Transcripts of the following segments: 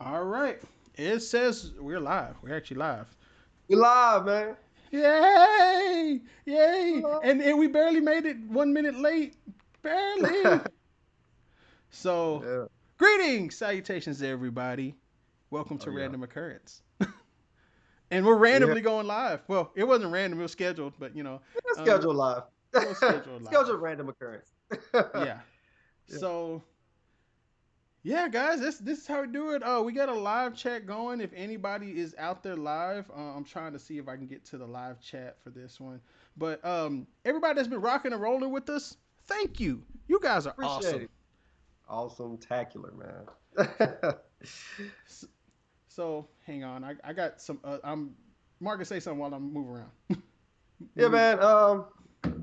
All right. It says we're live. We're actually live. We live, man. Yay! We Yay! live. And we barely made it 1 minute late. Barely. So, Yeah, greetings, salutations, everybody. Welcome oh to yeah. Random Occurrence. And we're We here. randomly going live. Well, it wasn't random, it was scheduled, but um, Schedule live. it was scheduled live. Schedule random occurrence. Yeah. Yeah. So, yeah, guys, this is how we do it. Oh, we got a live chat going. If anybody is out there live, I'm trying to see if I can get to the live chat for this one. But everybody that's been rocking and rolling with us, thank you. You guys are Appreciate awesome. it. Awesome, tacular, man. So, so hang on, I got some. I'm Marcus, say something while I'm moving around. Yeah, Move. man.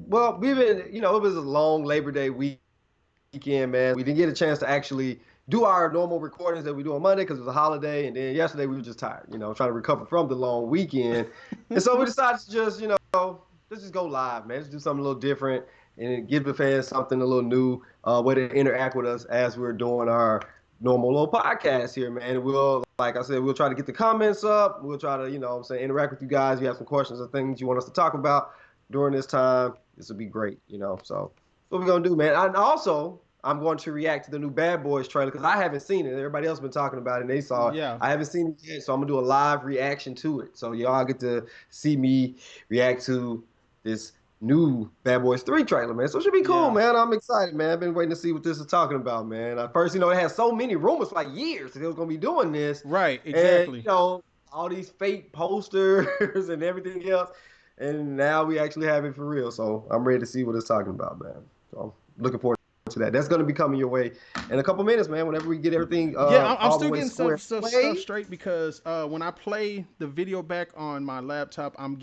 Well, we've been, it was a long Labor Day weekend, man. We didn't get a chance to actually do our normal recordings that we do on Monday because it was a holiday, and then yesterday we were just tired, trying to recover from the long weekend, and so we decided to just, let's just go live, man. Let's do something a little different and give the fans something a little new, way to interact with us as we're doing our normal little podcast here, man. And we'll, like I said, we'll try to get the comments up. We'll try to, interact with you guys. If you have some questions or things you want us to talk about during this time, this will be great. So what we're gonna do, man. And also, I'm going to react to the new Bad Boys trailer because I haven't seen it. Everybody else been talking about it and they saw it. Yeah. I haven't seen it yet, so I'm gonna do a live reaction to it. So y'all get to see me react to this new Bad Boys 3 trailer, man. So it should be cool, Yeah. man. I'm excited, man. I've been waiting to see what this is talking about, man. At first, it had so many rumors for like years that they was gonna be doing this, Right. and Exactly. all these fake posters and everything else. And now we actually have it for real. So I'm ready to see what it's talking about, man. So I'm looking forward to that. That's going to be coming your way in a couple minutes, man. Whenever we get everything Yeah, I'm all the still way getting square stuff away. straight because when I play the video back on my laptop, I'm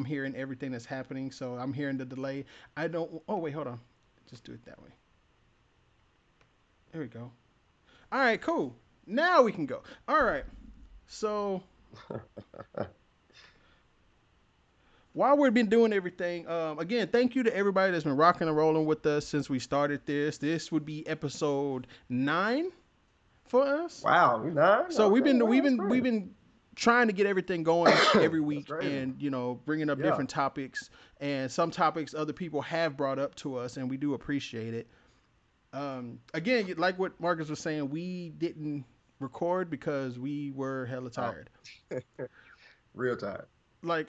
hearing everything that's happening. So I'm hearing the delay. I don't. Oh wait, hold on. Just do it that way. There we go. All right, cool. Now we can go. All right. So while we've been doing everything, again, thank you to everybody that's been rocking and rolling with us since we started this. This would be episode 9 for us. Wow, we nine? So Okay, wow, that's we've great. been trying to get everything going every That's week, crazy. and bringing up Yeah. different topics, and some topics other people have brought up to us, and we do appreciate it. Again, like what Marcus was saying, we didn't record because we were hella Oh, tired. real time. Like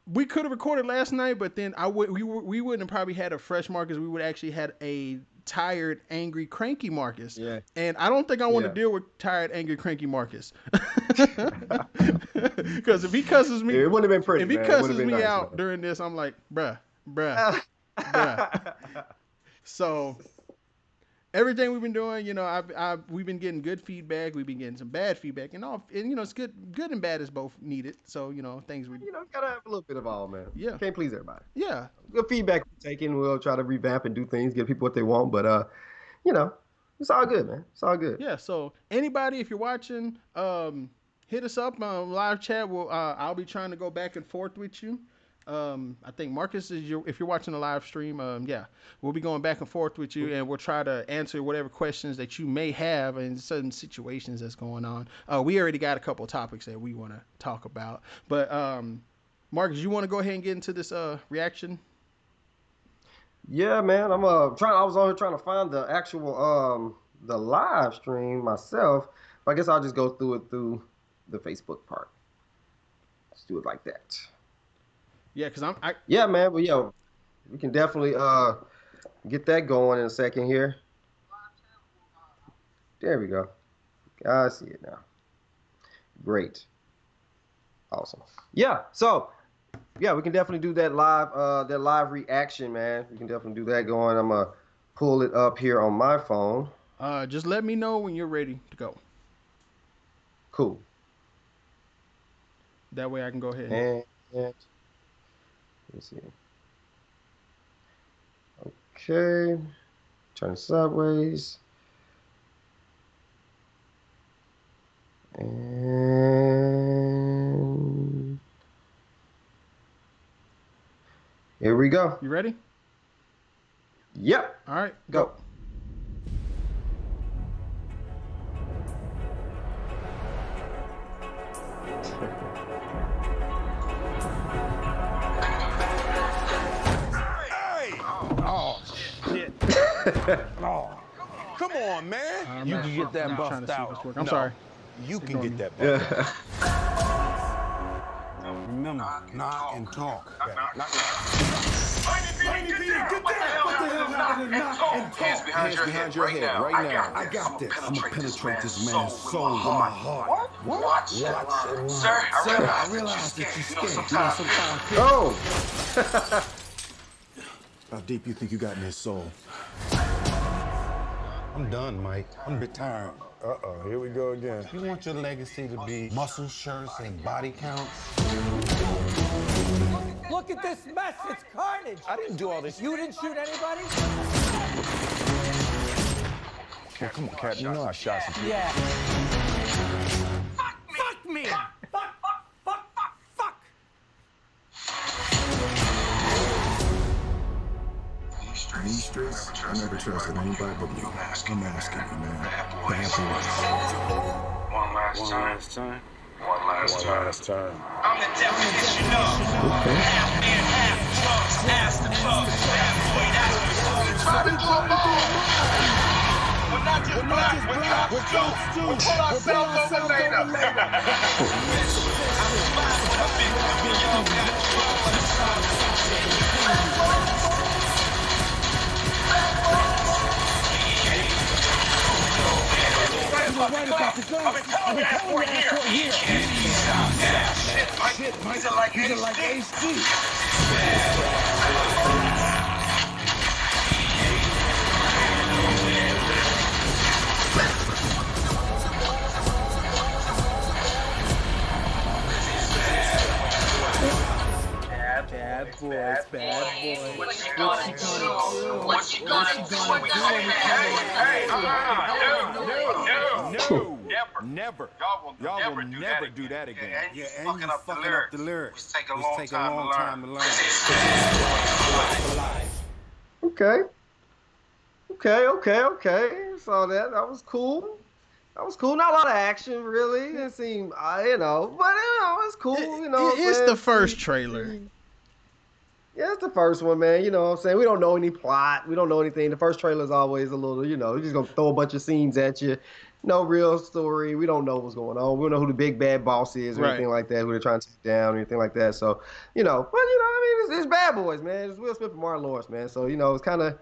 we could have recorded last night, but then we wouldn't have probably had a fresh Marcus. We would actually had a tired, angry, cranky Marcus, Yeah. and I don't think I want to Yeah. deal with tired, angry, cranky Marcus. Because It wouldn't have been pretty, if he man. It would have cusses been me nice, out during this, I'm like, bruh, man. bruh. So everything we've been doing, we've been getting good feedback. We've been getting some bad feedback, and it's good and bad is both needed. So things we, Gotta have a little bit of all, man. yeah, Can't please everybody. yeah, Good feedback we're taking. We'll try to revamp and do things, give people what they want. But you know, it's all good, man. It's all good. yeah. So anybody, if you're watching, hit us up on live chat. I'll be trying to go back and forth with you. I think Marcus is if you're watching the live stream, yeah, we'll be going back and forth with you, and we'll try to answer whatever questions that you may have in certain situations that's going on. We already got a couple of topics that we want to talk about, but Marcus, you want to go ahead and get into this reaction? Yeah, man. I'm trying. I was on here trying to find the actual the live stream myself. But I guess I'll just go through it through the Facebook part. Let's do it like that. Yeah, because I Yeah, man. But yeah, we can definitely get that going in a second here. There we go. I see it now. Great. Awesome. Yeah. So yeah, we can definitely do that live reaction, man. We can definitely do that going. I'm gonna pull it up here on my phone. just let me know when you're ready to go. Cool. That way I can go ahead and And let's see. Okay. Turn sideways. And here we go. you ready? Yep. All right, go. Go. Oh, come on, man. You can get that buffed out. I'm sorry. You can get that buffed out. Remember, knock and talk. Knock. Hands behind your head right now. I got this. I'm gonna penetrate this man's soul with my heart. What? Sir, I realize that you're scared. Sometimes. Oh. How deep you think you got in his soul? I'm done, Mike. I'm retired. Uh-oh, here we go again. You want your legacy to be muscle shirts and body counts? Look at this mess. It's carnage. I didn't do all this. You didn't shoot anybody? Oh, come on, Captain. You know I shot some people. Yeah. Fuck me! Fuck! These streets, I never trusted anybody but you. I'm asking you, man. Bad boys. One last time. I'm the definition of half man, half drugs, ass the plug, bad boy, that's what we're trying to do. We're not just black, we're cops too. We'll pull ourselves over later. I've been telling you that for a year. Shit, Mike. These are like HD. Bad boys. What you gonna do? Never. Y'all will never do that again. And you fucking up the lyrics. This take a long time to learn. Okay. Saw that. That was cool. Not a lot of action, really. It seemed, but it's cool. It's the first trailer. Yeah, it's the first one, man. You know what I'm saying? We don't know any plot. We don't know anything. The first trailer is always a little, you're just going to throw a bunch of scenes at you. No real story. We don't know what's going on. We don't know who the big bad boss is or anything like that, who they're trying to take down or anything like that. So, it's Bad Boys, man. It's Will Smith and Martin Lawrence, man. So, it's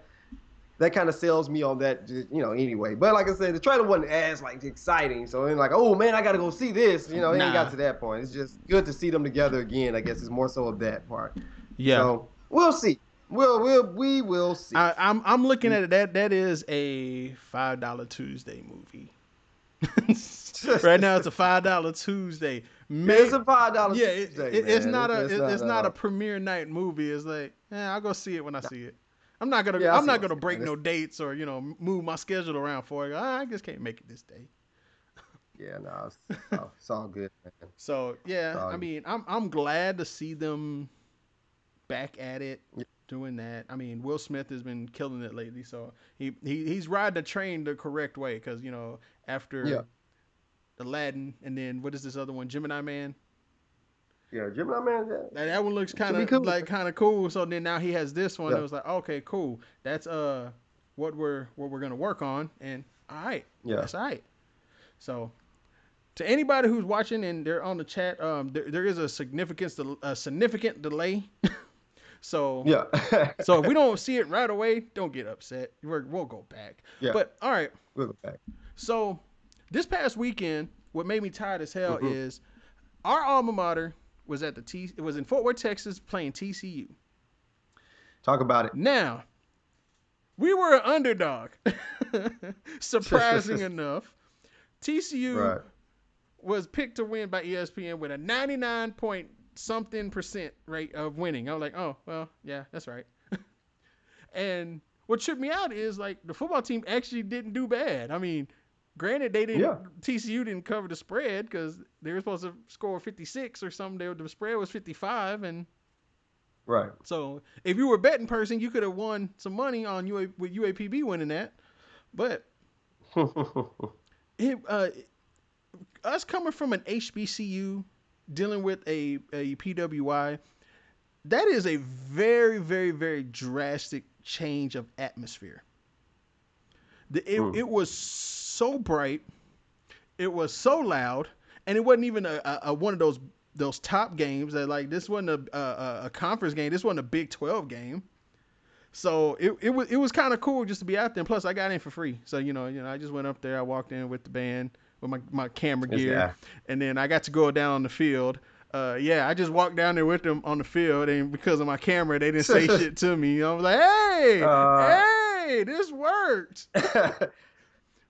that kind of sells me on that, anyway. But like I said, the trailer wasn't as, exciting. So, oh, man, I got to go see this. It ain't got to that point. It's just good to see them together again. I guess it's more so of that part. Yeah. So we'll see. We will see. I'm looking at it. That is a $5 Tuesday movie. Right now it's a $5 Tuesday. It's a $5 Tuesday. It's not a premiere night movie. It's like, I'll go see it when I see it. I'm not gonna break no dates or move my schedule around for it. I just can't make it this day. Yeah, no, it's all good, man. So yeah, I mean, I'm glad to see them back at it, doing that. I mean, Will Smith has been killing it lately, so he's riding the train the correct way. Because after Aladdin, and then what is this other one, Gemini Man? Yeah, Gemini Man. Yeah. That one looks kind of cool. So then now he has this one. It was like, okay, cool. That's what we're gonna work on, and all right, that's all right. So, to anybody who's watching and they're on the chat, there is a significant delay. So so if we don't see it right away, don't get upset. We'll go back. Yeah. But all right, we'll go back. So this past weekend, what made me tired as hell is our alma mater was it was in Fort Worth, Texas, playing TCU. Talk about it. Now, we were an underdog. Surprising enough, TCU was picked to win by ESPN with a 99.something% rate of winning. I was like, oh, well, yeah, that's right. And what tripped me out is the football team actually didn't do bad. I mean, granted, TCU didn't cover the spread because they were supposed to score 56 or something. The spread was 55, and so if you were a betting person, you could have won some money on with UAPB winning that. But us coming from an HBCU dealing with a PWI, that is a very, very, very drastic change of atmosphere. It was so bright. It was so loud, and it wasn't even a one of those top games that like this wasn't a conference game. This wasn't a Big 12 game. So it was kind of cool just to be out there. And plus, I got in for free. So I just went up there. I walked in with the band with my camera gear, and then I got to go down on the field. I just walked down there with them on the field, and because of my camera, they didn't say shit to me. I was like, hey, this worked.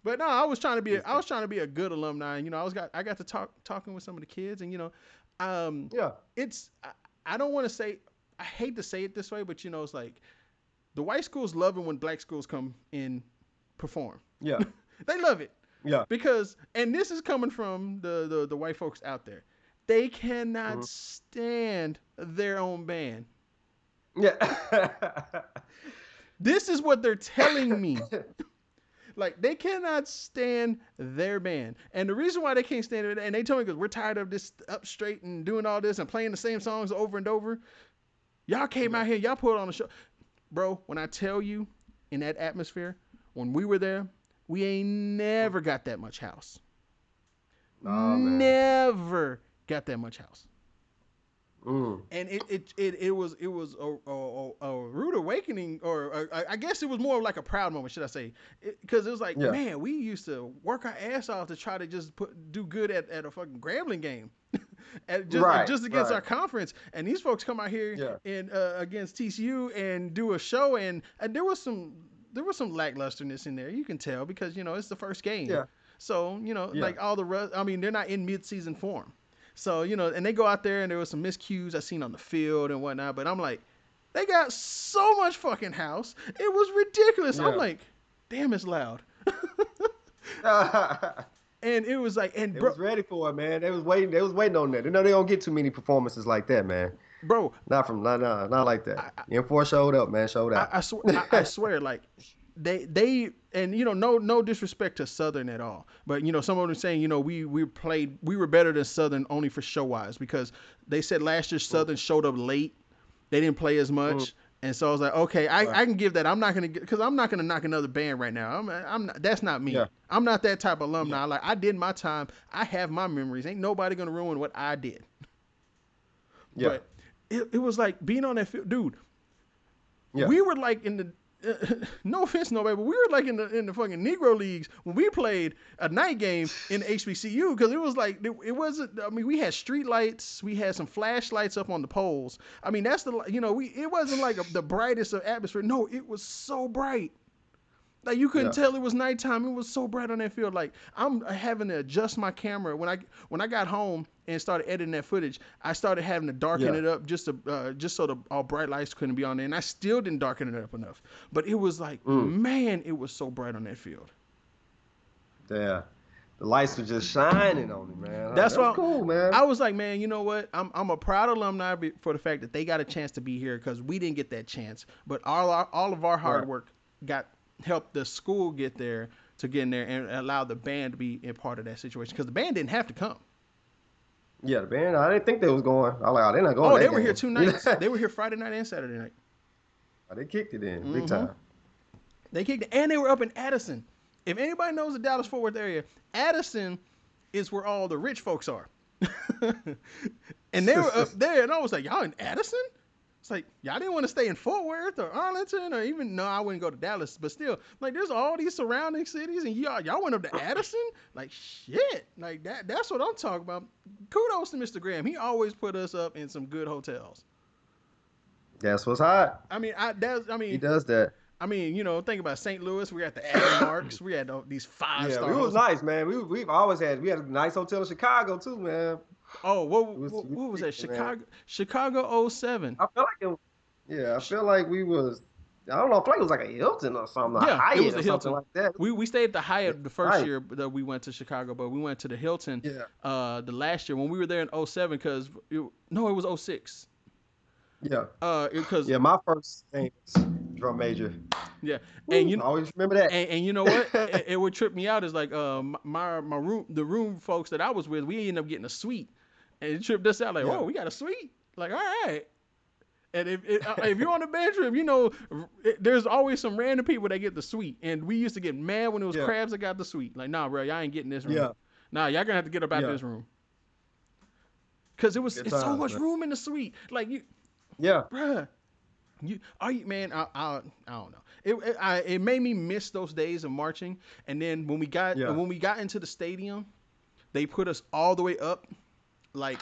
But no, I was trying to be a good alumni. And, I got to talking with some of the kids, and it's I don't want to say, I hate to say it this way, but it's like the white schools love it when black schools come in perform. Yeah, they love it. Yeah, because and this is coming from the white folks out there. They cannot stand their own band. Yeah. This is what they're telling me. Like, they cannot stand their band. And the reason why they can't stand it, and they told me because we're tired of this up straight and doing all this and playing the same songs over and over. Y'all came out here, y'all put on a show. Bro, when I tell you, in that atmosphere, when we were there, we ain't never got that much house. Oh, never got that much house. Mm. And it was a rude awakening, or I guess it was more like a proud moment, should I say? Because it was like, man, we used to work our ass off to try to just do good at a fucking Grambling game, just against our conference. And these folks come out here and against TCU and do a show, and there was some lacklusterness in there. You can tell because it's the first game. Yeah. So like all the I mean, they're not in mid-season form. So, and they go out there and there was some miscues I seen on the field and whatnot, but I'm like, they got so much fucking house. It was ridiculous. Yeah. I'm like, damn, it's loud. And it was like, and they was ready for it, man. They was waiting on that. They know they don't get too many performances like that, man. Bro. Not like that. M4 showed up, man. Showed out. I swear, like, they and no disrespect to Southern at all, but some of them saying we were better than Southern only for show wise, because they said last year Southern showed up late, they didn't play as much, and so I was like, okay, I can give that. I'm not gonna because I'm not gonna knock another band right now. I'm not, that's not me. Yeah. I'm not that type of alumni. Like, I did my time. I have my memories. Ain't nobody gonna ruin what I did. Yeah. But it was like being on that field, dude. Yeah. We were like in the. No offense, nobody, but we were like in the fucking Negro leagues when we played a night game in the HBCU, because it was like it wasn't. I mean, we had street lights, we had some flashlights up on the poles. I mean, that's the it wasn't like the brightest of atmosphere. No, it was so bright. Like, you couldn't tell it was nighttime. It was so bright on that field. Like, I'm having to adjust my camera when I got home and started editing that footage. I started having to darken it up just so the all bright lights couldn't be on there, and I still didn't darken it up enough. But it was like, man, it was so bright on that field. Yeah, the lights were just shining on it, man. That's why cool, man. I was like, man, you know what? I'm a proud alumni for the fact that they got a chance to be here, because we didn't get that chance. But all of our hard work helped the school get there, to get in there and allow the band to be a part of that situation, because the band didn't have to come. Yeah, the band, I didn't think they was going. I was like, they're not going. Oh, they were here 2 nights. They were here Friday night and Saturday night. Oh, they kicked it in big time. They kicked it, and they were up in Addison. If anybody knows the Dallas-Fort Worth area, Addison is where all the rich folks are. And they were up there, and I was like, y'all in Addison? It's like, y'all didn't want to stay in Fort Worth or Arlington, or even, no, I wouldn't go to Dallas, but still, like, there's all these surrounding cities, and y'all went up to Addison? Like, shit. Like, that's what I'm talking about. Kudos to Mr. Graham. He always put us up in some good hotels. That's what's hot. I mean, he does that. I mean, think about St. Louis. We got the Adam Marks. We had these 5-star. Yeah, it was nice, man. We had a nice hotel in Chicago too, man. Oh, what was that? Chicago 07. I feel like we was. I don't know. I feel like it was like a Hilton or something. Yeah, Hyatt, it was a Hilton like that. We stayed at the Hyatt the first year that we went to Chicago, but we went to the Hilton. The last year when we were there in 07, because it was 06. Yeah. My first thing was drum major. Yeah. Woo, and I always remember that. And you know what? it would trip me out is like my room folks that I was with, we ended up getting a suite. And it tripped us out like, whoa, we got a suite? Like, all right. And if you're on the band trip, there's always some random people that get the suite. And we used to get mad when it was crabs that got the suite. Like, nah, bro, y'all ain't getting this room. Yeah. Nah, y'all gonna have to get up out this room. Cause it's so much room in the suite. Like bruh, man, I don't know. It made me miss those days of marching. And then when we got into the stadium, they put us all the way up, like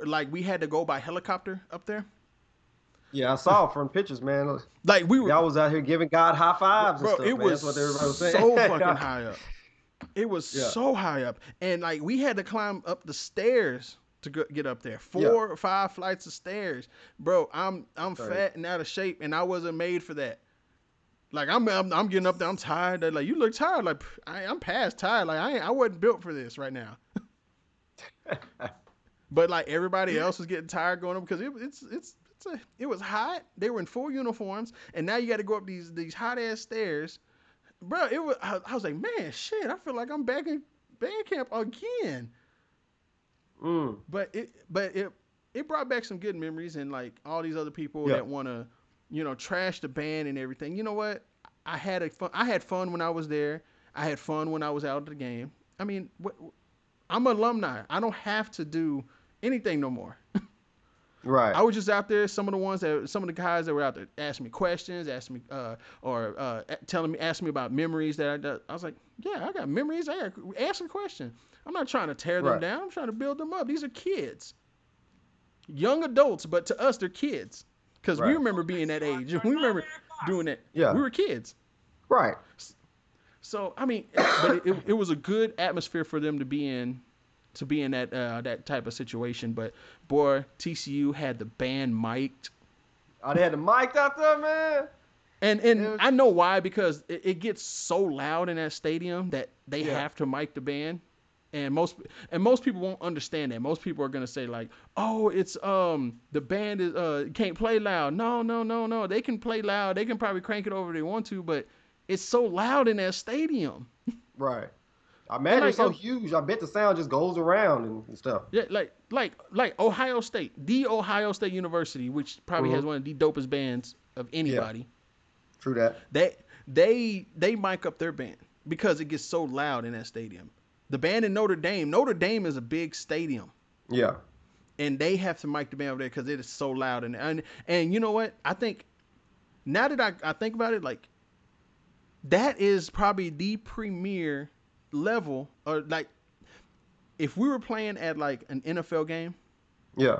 like we had to go by helicopter up there. Yeah, I saw from pictures, man. Like y'all was out here giving God high fives, bro. And stuff, It man. was That's what everybody was saying. so fucking high up. It was so high up, and like we had to climb up the stairs to get up there. 4 or 5 flights of stairs, bro. I'm fat and out of shape, and I wasn't made for that. Like I'm getting up there. I'm tired. They're like, you look tired. Like I'm past tired. Like I wasn't built for this right now. But like everybody else was getting tired going up because it was hot. They were in full uniforms, and now you got to go up these hot ass stairs, bro. I was like, man, shit. I feel like I'm back in band camp again. But it brought back some good memories, and like all these other people that want to, trash the band and everything. You know what? I had fun when I was there. I had fun when I was out of the game. I mean, I'm an alumni. I don't have to do anything no more. Right. I was just out there. Some of the guys that were out there asking me questions, asking me about memories that I was like, yeah, I got memories. I got asking questions. I'm not trying to tear them down. I'm trying to build them up. These are kids, young adults, but to us, they're kids because we remember being that age. We remember doing that. Yeah. We were kids. Right. So I mean, but it was a good atmosphere for them to be in that type of situation. But boy, TCU had the band mic'd. Oh, they had the mic out there, man. And I know why, because it gets so loud in that stadium that they have to mic the band. And most people won't understand that. Most people are gonna say like, "Oh, it's the band is can't play loud." No. They can play loud. They can probably crank it over if they want to, but it's so loud in that stadium. Right. I imagine it's so huge. I bet the sound just goes around and stuff. Yeah, like Ohio State, the Ohio State University, which probably has one of the dopest bands of anybody. Yeah. True that. They mic up their band because it gets so loud in that stadium. The band in Notre Dame is a big stadium. Yeah. And they have to mic the band over there because it is so loud. And you know what? I think now that I think about it, like that is probably the premier level, or like if we were playing at like an NFL game. Yeah.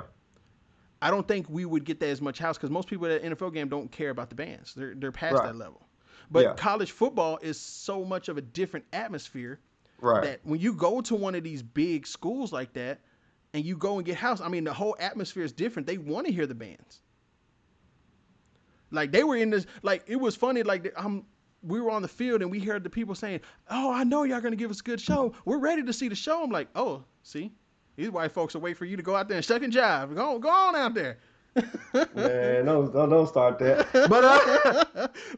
I don't think we would get that as much house because most people at an NFL game don't care about the bands. They're past that level. But college football is so much of a different atmosphere. Right. That when you go to one of these big schools like that and you go and get house, I mean, the whole atmosphere is different. They want to hear the bands. Like they were in this, like it was funny. Like we were on the field and we heard the people saying, "Oh, I know y'all gonna give us a good show. We're ready to see the show." I'm like, "Oh, see, these white folks will wait for you to go out there and shuck and jive. Go on out there." Man, don't start that.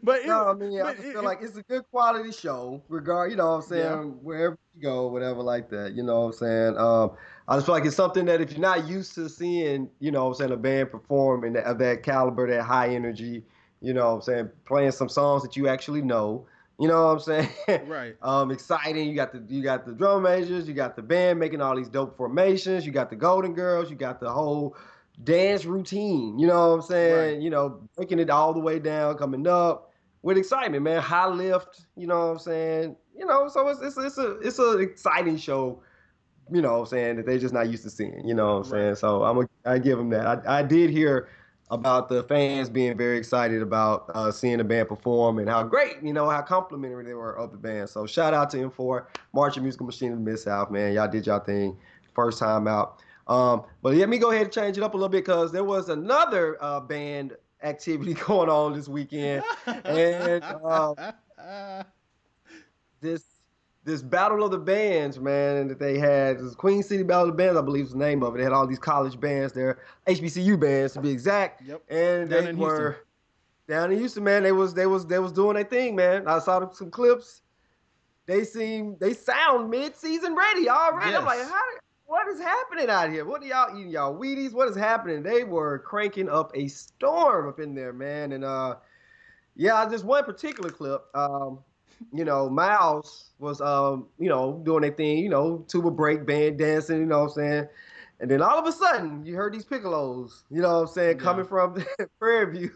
I feel like it's a good quality show, you know what I'm saying, wherever you go, whatever like that, you know what I'm saying. I just feel like it's something that if you're not used to seeing, you know what I'm saying, a band perform of that caliber, that high energy, you know what I'm saying, playing some songs that you actually know, you know what I'm saying? Right. Exciting. You got the drum majors, you got the band making all these dope formations, you got the Golden Girls, you got the whole dance routine, you know what I'm saying? Right. You know, breaking it all the way down, coming up with excitement, man. High lift, you know what I'm saying? You know, so it's an exciting show, you know what I'm saying, that they're just not used to seeing, you know what I'm saying? So I give them that. I did hear about the fans being very excited about seeing the band perform and how great, you know, how complimentary they were of the band. So shout out to M4, Marching Musical Machine of the Mid-South, man. Y'all did y'all thing first time out. But let me go ahead and change it up a little bit because there was another band activity going on this weekend, and this Battle of the Bands, man, that they had, this Queen City Battle of the Bands, I believe is the name of it. They had all these college bands there, HBCU bands to be exact. Yep. And they were down in Houston, man. They was doing their thing, man. I saw some clips. They sound mid-season ready already. Yes. I'm like, what is happening out here? What are y'all eating, y'all Wheaties? What is happening? They were cranking up a storm up in there, man. And yeah, just one particular clip. Miles was doing their thing, tuba break band dancing, you know what I'm saying? And then all of a sudden, you heard these piccolos, you know what I'm saying, Yeah. coming from Prairie View.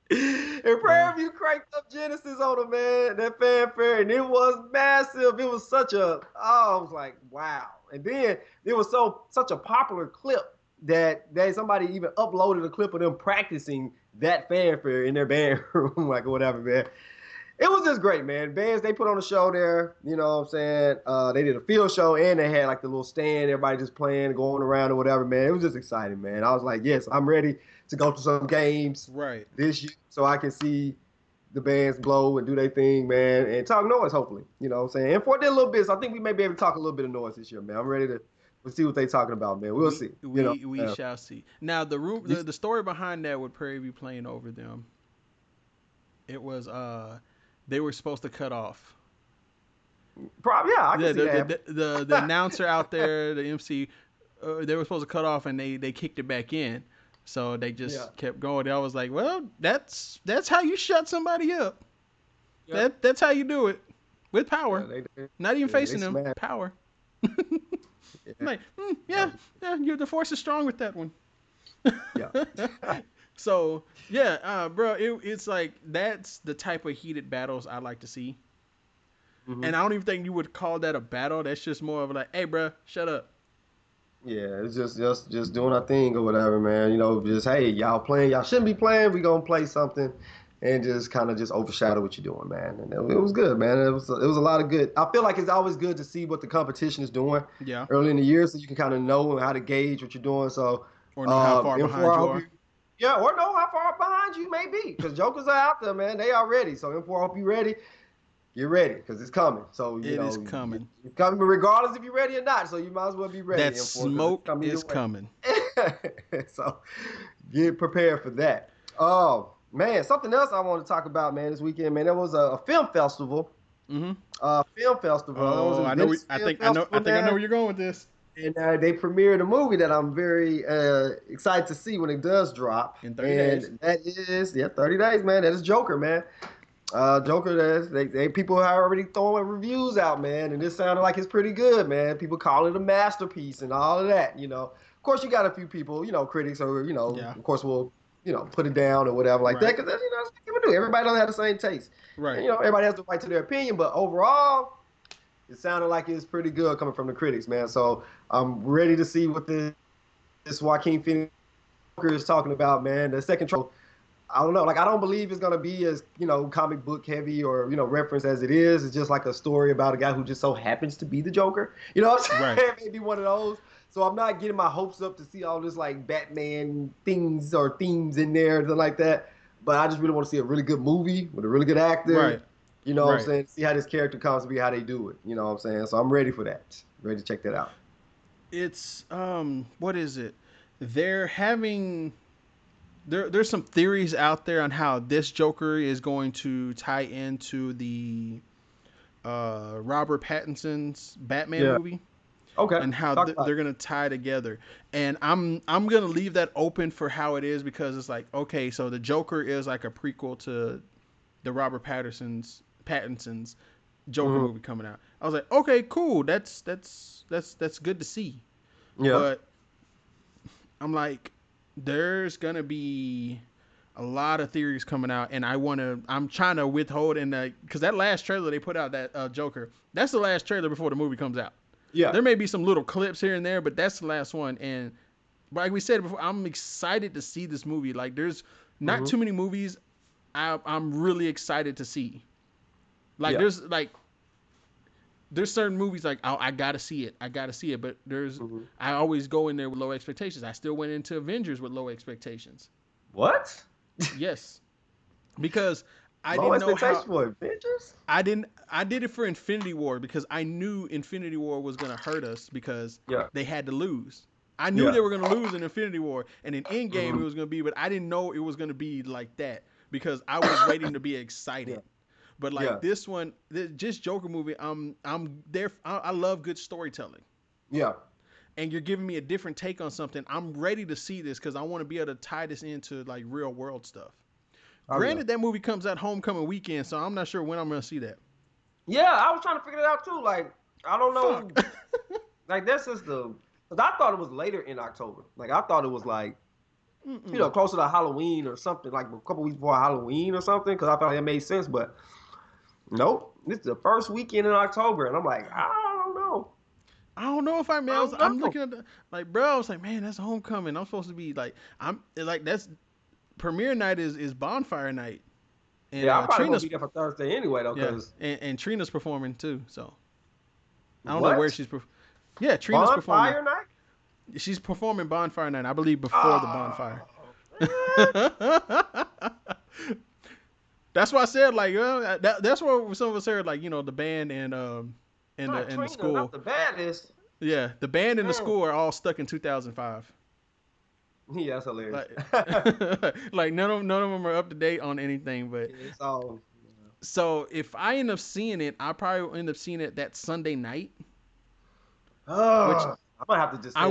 And Prairie View cranked up Genesis on them, man. That fanfare, and it was massive. It was I was like, wow. And then it was such a popular clip that somebody even uploaded a clip of them practicing that fanfare in their band room, like whatever, man. It was just great, man. Bands, they put on a show there, you know what I'm saying? They did a field show, and they had like the little stand, everybody just playing, going around or whatever, man. It was just exciting, man. I was like, yes, I'm ready to go to some games Right. this year so I can see the bands blow and do their thing, man, and talk noise, hopefully. You know what I'm saying? And for their little bits, I think we may be able to talk a little bit of noise this year, man. I'm ready to see what they talking about, man. We'll see. We shall see. Now the story behind that with Prairie View playing over them, it was they were supposed to cut off. Probably, yeah, I can see that. The announcer out there, the MC, they were supposed to cut off, and they kicked it back in. So they just kept going. I was like, well, that's how you shut somebody up. Yep. That's how you do it with power. Not even facing them. Power. Like, the force is strong with that one. Yeah. So yeah, bro, it's like that's the type of heated battles I like to see. Mm-hmm. And I don't even think you would call that a battle. That's just more of like, hey, bro, shut up. Yeah, it's just doing our thing or whatever, man. Just hey, y'all playing, y'all shouldn't be playing. We gonna play something, and just kind of just overshadow what you're doing, man. And it was good, man. It was a lot of good. I feel like it's always good to see what the competition is doing. Yeah. Early in the year, so you can kind of know how to gauge what you're doing. So or know how far behind you are. Yeah, or know how far behind you may be, because jokers are out there, man. They are ready. So M4, I hope you're ready. Get ready, because it's coming. So it is coming. It's coming regardless if you're ready or not. So you might as well be ready. That smoke is coming. So get prepared for that. Oh man, something else I want to talk about, man, this weekend, man. There was a film festival. Mm-hmm. Film festival. Oh, I know. I think I know where you're going with this. And they premiered a movie that I'm very excited to see when it does drop. In 30 days. That is 30 days, man. That is Joker, man. Joker, they people are already throwing reviews out, man, and this sounded like it's pretty good, man. People call it a masterpiece and all of that, Of course, you got a few people, critics or, of course, will, put it down or whatever like that, because, that's what people do. Everybody don't have the same taste. Right. And, everybody has the right to their opinion, but overall, it sounded like it's pretty good coming from the critics, man. So I'm ready to see what this Joaquin Phoenix is talking about, man. The second trailer, I don't know. Like, I don't believe it's going to be as, comic book heavy or, reference as it is. It's just like a story about a guy who just so happens to be the Joker. You know what I'm saying? Right. Maybe one of those. So I'm not getting my hopes up to see all this, like, Batman things or themes in there, something like that. But I just really want to see a really good movie with a really good actor. Right. You know what I'm saying? See how this character comes to be, how they do it. You know what I'm saying? So I'm ready for that. Ready to check that out. It's, what is it? They're having... There's some theories out there on how this Joker is going to tie into the Robert Pattinson's Batman movie. Okay. And how they're going to tie together. And I'm going to leave that open for how it is, because it's like, okay, so the Joker is like a prequel to the Robert Pattinson's Joker movie coming out. I was like, okay, cool. That's good to see. Yeah. But I'm like, there's gonna be a lot of theories coming out, and I'm trying to withhold, because that last trailer they put out, that Joker, that's the last trailer before the movie comes out. Yeah. There may be some little clips here and there, but that's the last one. And like we said before, I'm excited to see this movie. Like, there's not too many movies I'm really excited to see. Like, there's certain movies like, oh, I gotta see it, but I always go in there with low expectations. I still went into Avengers with low expectations. What? Yes, because I low didn't know how. For Avengers? I did it for Infinity War, because I knew Infinity War was gonna hurt us, because they had to lose. I knew they were gonna lose in Infinity War, and in Endgame it was gonna be, but I didn't know it was gonna be like that, because I was waiting to be excited. But like this one, just Joker movie, I'm there. I love good storytelling. Yeah. and you're giving me a different take on something, I'm ready to see this because I want to be able to tie this into like real world stuff. Oh, yeah. Granted, that movie comes out homecoming weekend, so I'm not sure when I'm gonna see that. Yeah, I was trying to figure it out too. Like, I don't know. Fuck. Like, that's just because I thought it was later in October. Like, I thought it was like, closer to Halloween or something, like a couple weeks before Halloween or something, because I thought that made sense. But nope, this is the first weekend in October, and I'm like, I don't know. I don't know if I'm looking at like, bro. I was like, man, that's homecoming. I'm supposed to be like, I'm like, that's premiere night is bonfire night. And Yeah, I'm probably gonna Trina's be there for Thursday anyway, though, yeah, because and Trina's performing too. So I don't what? know where yeah, Trina's performing. Bonfire night? She's performing bonfire night, I believe, before the bonfire. That's why I said like that's what some of us heard, like, you know, the band and Not the Trina, school. not the baddest. Yeah, the band and the school are all stuck in 2005. Yeah, that's hilarious. Like none of them are up to date on anything. But It's all. so if I end up seeing it, I probably will end up seeing it that Sunday night. Which I might have to just stay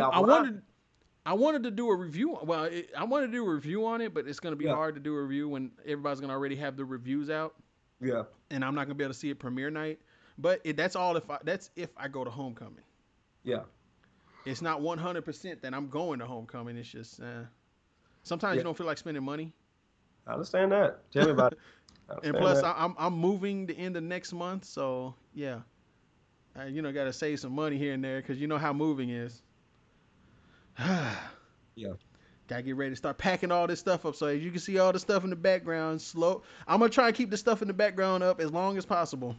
I wanted to do a review. Well, I wanted to do a review on it, but it's going to be Yeah. hard to do a review when everybody's going to already have the reviews out, Yeah. and I'm not going to be able to see it premiere night. But that's all that's if I go to homecoming. Yeah. It's not 100% that I'm going to homecoming. It's just sometimes you don't feel like spending money. I understand that. Tell me about it. And plus, I'm moving the end of next month, so yeah, got to save some money here and there because you know how moving is. Yeah. Gotta get ready to start packing all this stuff up. So as you can see all the stuff in the background, I'm gonna try and keep the stuff in the background up as long as possible.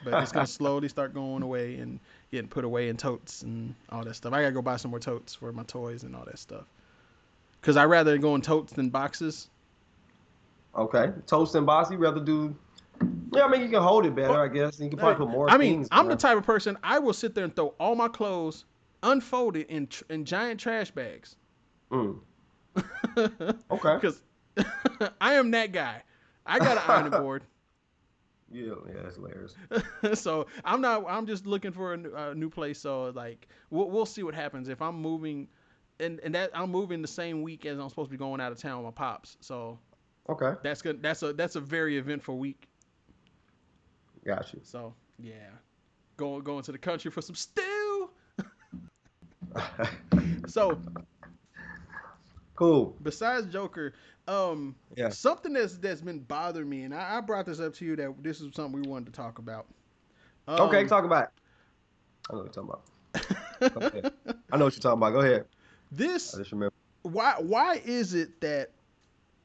But it's gonna slowly start going away and getting put away in totes and all that stuff. I gotta go buy some more totes for my toys and all that stuff. Cause I'd rather go in totes than boxes. Okay. Toast and bossy, rather do. Yeah, I mean, you can hold it better, I guess. You can probably put more things. I'm the type of person, I will sit there and throw all my clothes unfolded in giant trash bags. Okay. Because I am that guy. I got an ironing board. Yeah, that's hilarious. So I'm just looking for a new place. So like we'll see what happens if I'm moving, and that I'm moving the same week as I'm supposed to be going out of town with my pops. So Okay. that's good. That's a very eventful week. Got you. So yeah, going to the country for some stew. So Cool. besides Joker, something that's been bothering me, and I brought this up to you that this is something we wanted to talk about. Okay, talk about it. I know what you're talking about. Go ahead. I know what you're talking about. Go ahead. This I just remember. why is it that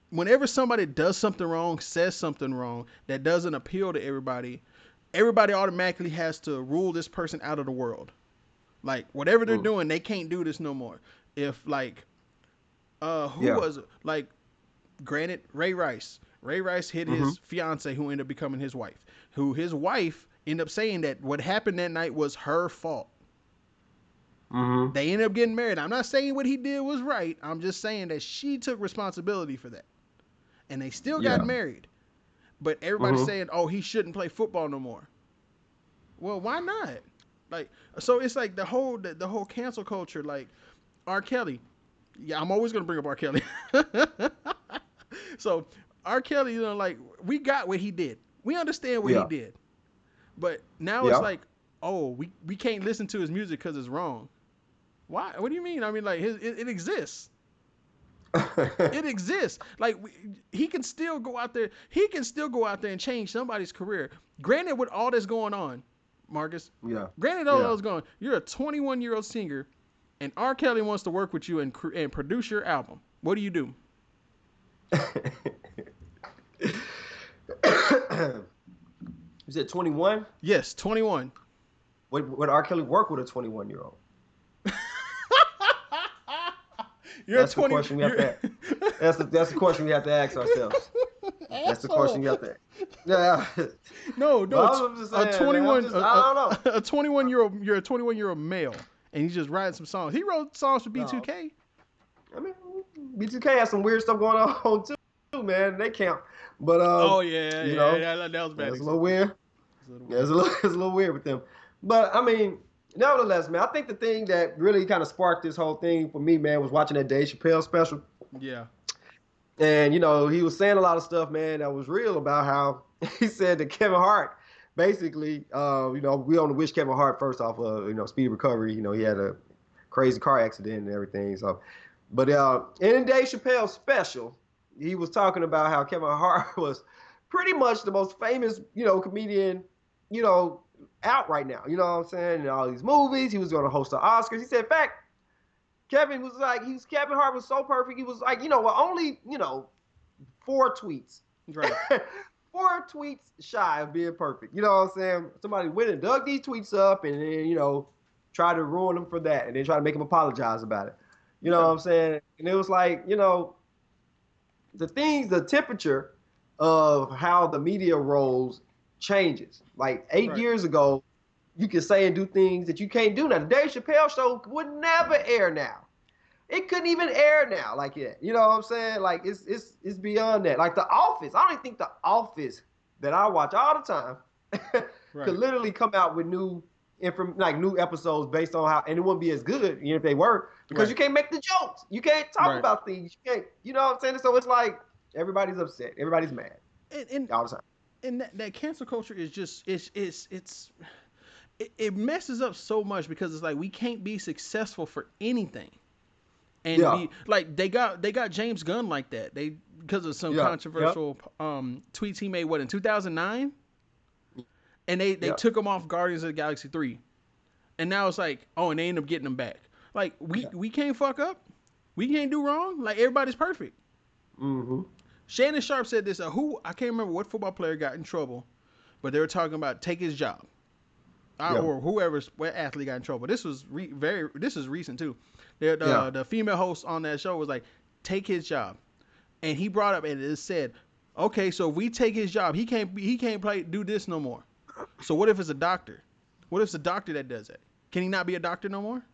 whenever somebody does something wrong, says something wrong that doesn't appeal to everybody automatically has to rule this person out of the world? Like whatever they're doing, they can't do this no more. If like was it? Like, granted, Ray Rice hit his fiance, who ended up becoming his wife, who his wife ended up saying that what happened that night was her fault. They ended up getting married. I'm not saying what he did was right. I'm just saying that she took responsibility for that. And they still got married. But everybody's saying, oh, he shouldn't play football no more. Well, why not? Like, so it's like the whole cancel culture, like R. Kelly. Yeah, I'm always going to bring up R. Kelly. So R. Kelly, like, we got what he did. We understand what he did. But now it's like, oh, we can't listen to his music because it's wrong. Why? What do you mean? I mean, like, it exists. It exists. Like, he can still go out there. He can still go out there and change somebody's career. Granted, with all that's going on, Marcus. Yeah. Granted, all that's going on. You're a 21-year-old singer, and R. Kelly wants to work with you and produce your album. What do you do? You said 21? Yes, 21. Would R. Kelly work with a 21-year-old? That's the question we have to ask. That's the question we have to ask ourselves. That's the question you have to ask. Yeah. No. I'm just saying, a 21. I don't know. A 21-year-old. You're a 21-year-old male, and he's just writing some songs. He wrote songs for B2K. I mean, B2K has some weird stuff going on too, man. They count. But that was bad. It's a little weird. It's a little weird with them. But I mean, nevertheless, man, I think the thing that really kind of sparked this whole thing for me, man, was watching that Dave Chappelle special. Yeah. And, he was saying a lot of stuff, man, that was real about how he said that Kevin Hart basically, we want to wish Kevin Hart first off, speedy recovery. He had a crazy car accident and everything. So, but in Dave Chappelle's special, he was talking about how Kevin Hart was pretty much the most famous, comedian, out right now. You know what I'm saying? In all these movies, he was going to host the Oscars. He said, in fact, Kevin Hart was so perfect. He was like, only, 4 tweets. Right. 4 tweets shy of being perfect. You know what I'm saying? Somebody went and dug these tweets up and then, tried to ruin them for that and then try to make him apologize about it. You know what I'm saying? And it was like, the temperature of how the media rolls changes. Like 8 years ago, you could say and do things that you can't do now. The Dave Chappelle show would never air now. It couldn't even air now like that. You know what I'm saying? Like it's beyond that. Like The Office. I don't even think The Office that I watch all the time could literally come out with new episodes based on how, and it wouldn't be as good even if they were, because you can't make the jokes. You can't talk about things. You can't, you know what I'm saying? So it's like everybody's upset. Everybody's mad. And all the time. And that cancel culture is just it messes up so much because it's like we can't be successful for anything. And they got James Gunn like that. Because of some controversial tweets he made in 2009? And they took him off Guardians of the Galaxy 3. And now it's like, and they end up getting him back. Like we can't fuck up. We can't do wrong. Like everybody's perfect. Mm-hmm. Shannon Sharp said this. I can't remember what football player got in trouble, but they were talking about take his job, or what athlete got in trouble. This was this is recent too. The female host on that show was like, take his job, and he brought up and it said, okay, so if we take his job, he can't do this no more. So what if it's a doctor? What if it's a doctor that does that? Can he not be a doctor no more?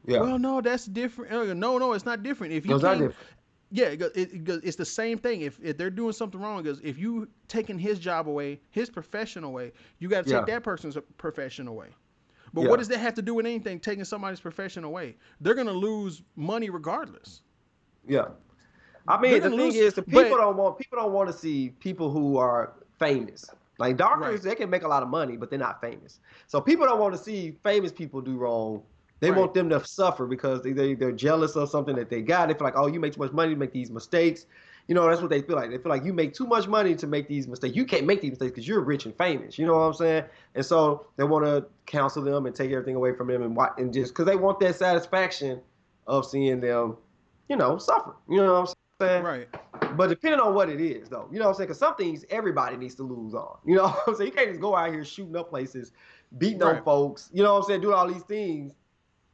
Yeah. Well, no, that's different. No, it's not different. If you can't. Yeah, it's the same thing. If they're doing something wrong, because if you taking his job away, his profession away, you got to take that person's profession away. But what does that have to do with anything? Taking somebody's profession away, they're gonna lose money regardless. Yeah, I mean the thing is, people don't want to see people who are famous. Like doctors, they can make a lot of money, but they're not famous. So people don't want to see famous people do wrong. They want them to suffer because they're jealous of something that they got. They feel like, oh, you make too much money to make these mistakes. That's what they feel like. They feel like you make too much money to make these mistakes. You can't make these mistakes because you're rich and famous. You know what I'm saying? And so they want to counsel them and take everything away from them and just because they want that satisfaction of seeing them, suffer. You know what I'm saying? Right. But depending on what it is, though, you know what I'm saying? Because some things everybody needs to lose on. You know what I'm saying? You can't just go out here shooting up places, beating on folks. You know what I'm saying? Doing all these things.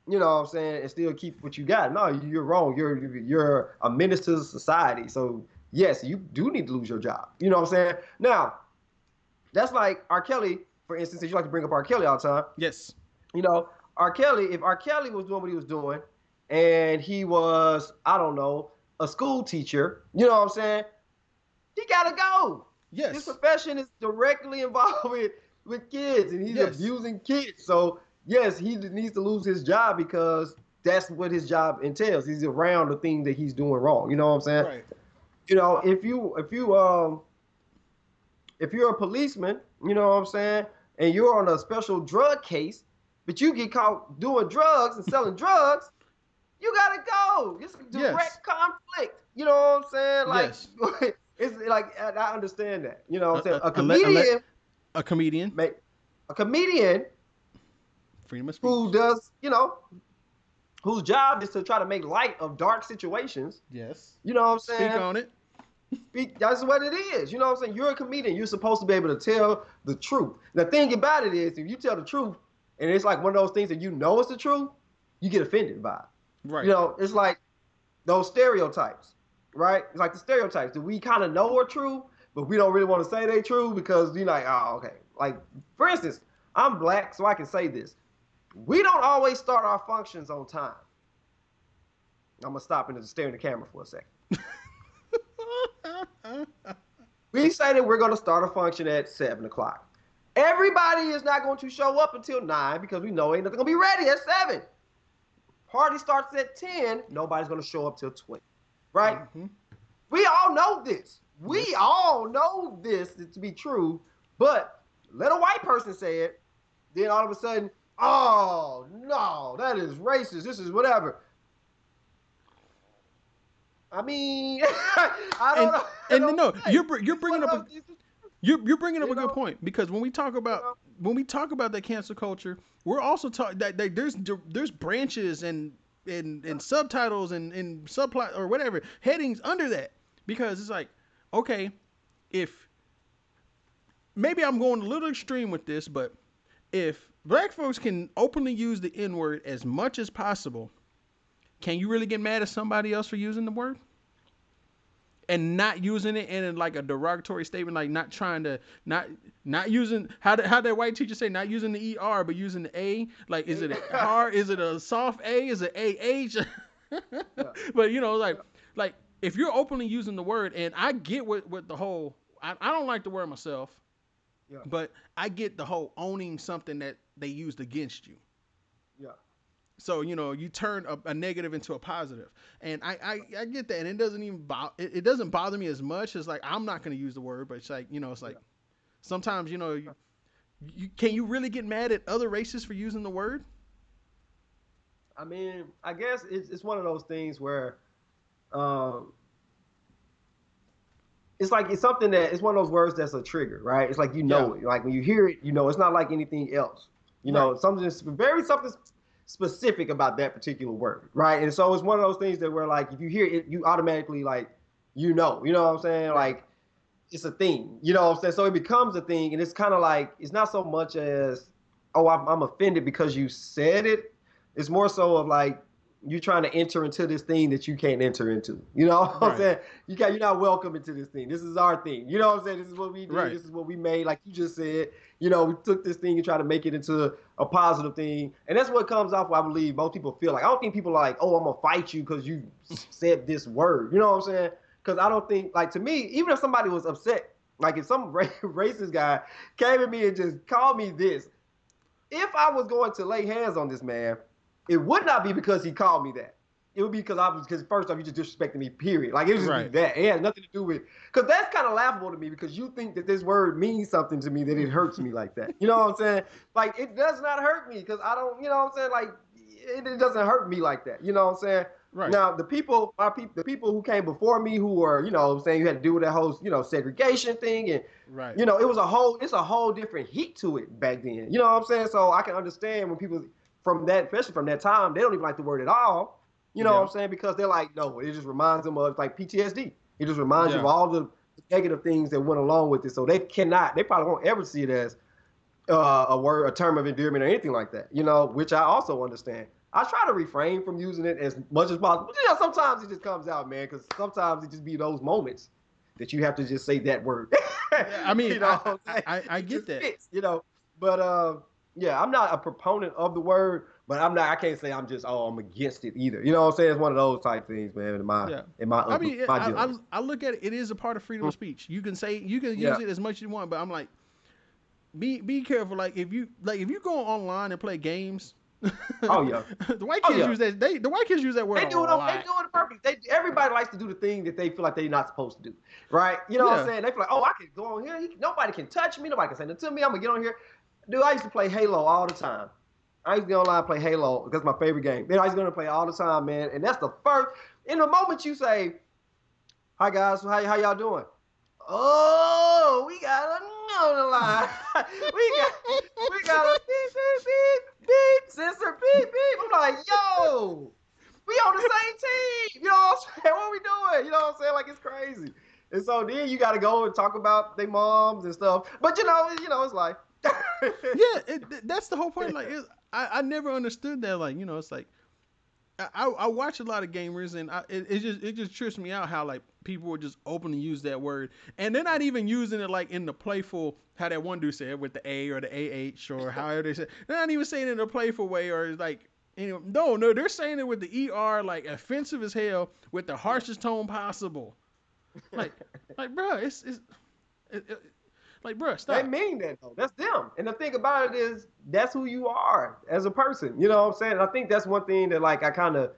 You know what I'm saying, and still keep what you got. No, you're wrong. You're a menace to society. So yes, you do need to lose your job. You know what I'm saying? Now, that's like R. Kelly, for instance. You like to bring up R. Kelly all the time. Yes. R. Kelly. If R. Kelly was doing what he was doing, and he was, I don't know, a school teacher. You know what I'm saying? He gotta go. Yes. His profession is directly involved with kids, and he's abusing kids. So. Yes, he needs to lose his job because that's what his job entails. He's around the thing that he's doing wrong. You know what I'm saying? Right. If you're a policeman, you know what I'm saying, and you're on a special drug case, but you get caught doing drugs and selling drugs, you gotta go. It's direct conflict. You know what I'm saying? Like it's like I understand that. You know what I'm saying? A comedian. Freedom of speech. Who does, whose job is to try to make light of dark situations. Yes. You know what I'm saying? Speak on it. That's what it is. You know what I'm saying? You're a comedian. You're supposed to be able to tell the truth. The thing about it is, if you tell the truth, and it's like one of those things that it's the truth, you get offended by it. Right. It's like those stereotypes, right? It's like the stereotypes that we kind of know are true, but we don't really want to say they're true because you're like, oh, okay. Like, for instance, I'm black, so I can say this. We don't always start our functions on time. I'm going to stop and just stare in the camera for a second. We say that we're going to start a function at 7 o'clock. Everybody is not going to show up until 9 because we know ain't nothing going to be ready at 7. Party starts at 10. Nobody's going to show up till 20. Right? Mm-hmm. We all know this. We Yes. all know this to be true. But let a white person say it. Then all of a sudden, oh, no, that is racist. This is whatever. I mean, I don't know. And no, you're bringing up you're bringing up You a know? good point, because when we talk about that cancel culture, we're also talking that there's branches and subtitles and subplot or whatever headings under that, because it's like, okay, if maybe I'm going a little extreme with this, but if black folks can openly use the N-word as much as possible, can you really get mad at somebody else for using the word? And not using it in like a derogatory statement, like not trying to not using how that white teacher say, not using the ER but using the A. Like, is it a hard? Is it a soft A? Is it AH? But like if you're openly using the word, and I get what the whole, I don't like the word myself, but I get the whole owning something that they used against you. Yeah. So you turn a negative into a positive, and I get that, and it doesn't even it doesn't bother me as much as, like, I'm not going to use the word, but it's like it's like sometimes can you really get mad at other races for using the word? I mean, I guess it's one of those things where it's like it's something that it's one of those words that's a trigger, right? It's like it. Like when you hear it, it's not like anything else. Something specific about that particular word, right? And so it's one of those things that where, like, if you hear it, you automatically, like, you know what I'm saying? Right. Like, it's a thing, you know what I'm saying? So it becomes a thing, and it's kind of like, it's not so much as, oh, I'm offended because you said it. It's more so of like, you're trying to enter into this thing that you can't enter into. You know what I'm saying? You're not welcome into this thing. This is our thing. You know what I'm saying? This is what we did. Right. This is what we made. Like you just said, we took this thing and tried to make it into a positive thing. And that's what comes off, I believe, most people feel like. I don't think people are like, oh, I'm going to fight you because you said this word. You know what I'm saying? Because I don't think, like, to me, even if somebody was upset, like if some racist guy came at me and just called me this, if I was going to lay hands on this man, it would not be because he called me that. It would be because first off, you just disrespected me, period. Like, it would just be that. It had nothing to do with, because that's kind of laughable to me, because you think that this word means something to me, that it hurts me like that. You know what I'm saying? Like, it does not hurt me, because I don't, you know what I'm saying? Like, it doesn't hurt me like that. You know what I'm saying? Right. Now, the people who came before me, who were, saying you had to do with that whole, segregation thing, and, it's a whole different heat to it back then. You know what I'm saying? So I can understand when people especially from that time, they don't even like the word at all. You know what I'm saying? Because they're like, no, it just reminds them of, like, PTSD. It just reminds you of all the negative things that went along with it. So they probably won't ever see it as a term of endearment or anything like that, which I also understand. I try to refrain from using it as much as possible. But, sometimes it just comes out, man, because sometimes it just be those moments that you have to just say that word. I mean, I get that. Fits, but yeah, I'm not a proponent of the word, but I can't say I'm against it either. You know what I'm saying? It's one of those type things, man, in my I look at it, it is a part of freedom of speech. You can use it as much as you want, but I'm like, be careful. Like, if you go online and play games, oh yeah, the white kids use that. The white kids use that word. They do it on purpose. Everybody likes to do the thing that they feel like they're not supposed to do, right? You know what I'm saying? They feel like, oh, I can go on here. Nobody can touch me. Nobody can say nothing to me. I'm gonna get on here. Dude, I used to play Halo all the time. I used to go online and play Halo because it's my favorite game. I used to go and play all the time, man. And that's the first. In the moment you say, "Hi guys, how y'all doing?" Oh, we got a on the line. we got a beep, sensor, beep. I'm like, yo, we on the same team. You know what I'm saying? What are we doing? You know what I'm saying? Like, it's crazy. And so then you got to go and talk about their moms and stuff. But it's like. That's the whole point. Like, I never understood that. Like, it's like I watch a lot of gamers, and it just trips me out how, like, people would just openly use that word, and they're not even using it like in the playful, how that one dude said with the A or the AH or however they say. They're not even saying it in a playful way, or like, no, they're saying it with the ER, like, offensive as hell, with the harshest tone possible. Like, bro, Like, bro, They stop. mean that though. That's them. And the thing about it is, that's who you are as a person. You know what I'm saying? And I think that's one thing that like I kind of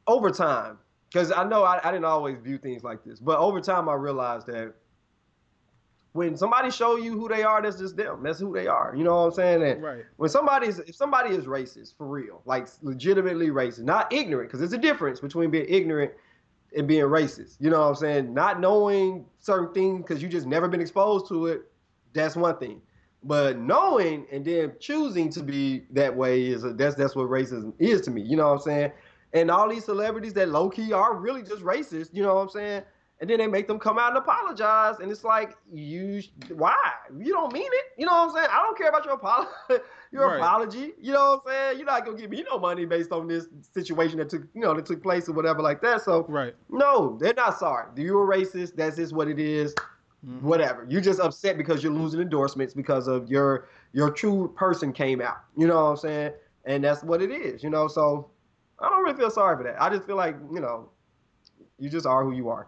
over time, because I know I didn't always view things like this, but over time I realized that when somebody show you who they are, that's just them. That's who they are. You know what I'm saying? And Right. when if somebody is racist for real, like legitimately racist, not ignorant, because there's a difference between being ignorant and being racist. You know what I'm saying? Not knowing certain things because you just never been exposed to it, that's one thing. But knowing and then choosing to be that way that's what racism is to me. You know what I'm saying? And all these celebrities that low key are really just racist. You know what I'm saying? And then they make them come out and apologize, and it's like why? You don't mean it. You know what I'm saying? I don't care about your apology. Your Right. apology. You know what I'm saying? You're not gonna give me no money based on this situation that took place or whatever like that. So Right. no, they're not sorry. You're a racist. That's just what it is. Mm-hmm. Whatever. You're just upset because you're losing endorsements because of your true person came out. You know what I'm saying? And that's what it is. So I don't really feel sorry for that. I just feel like you just are who you are.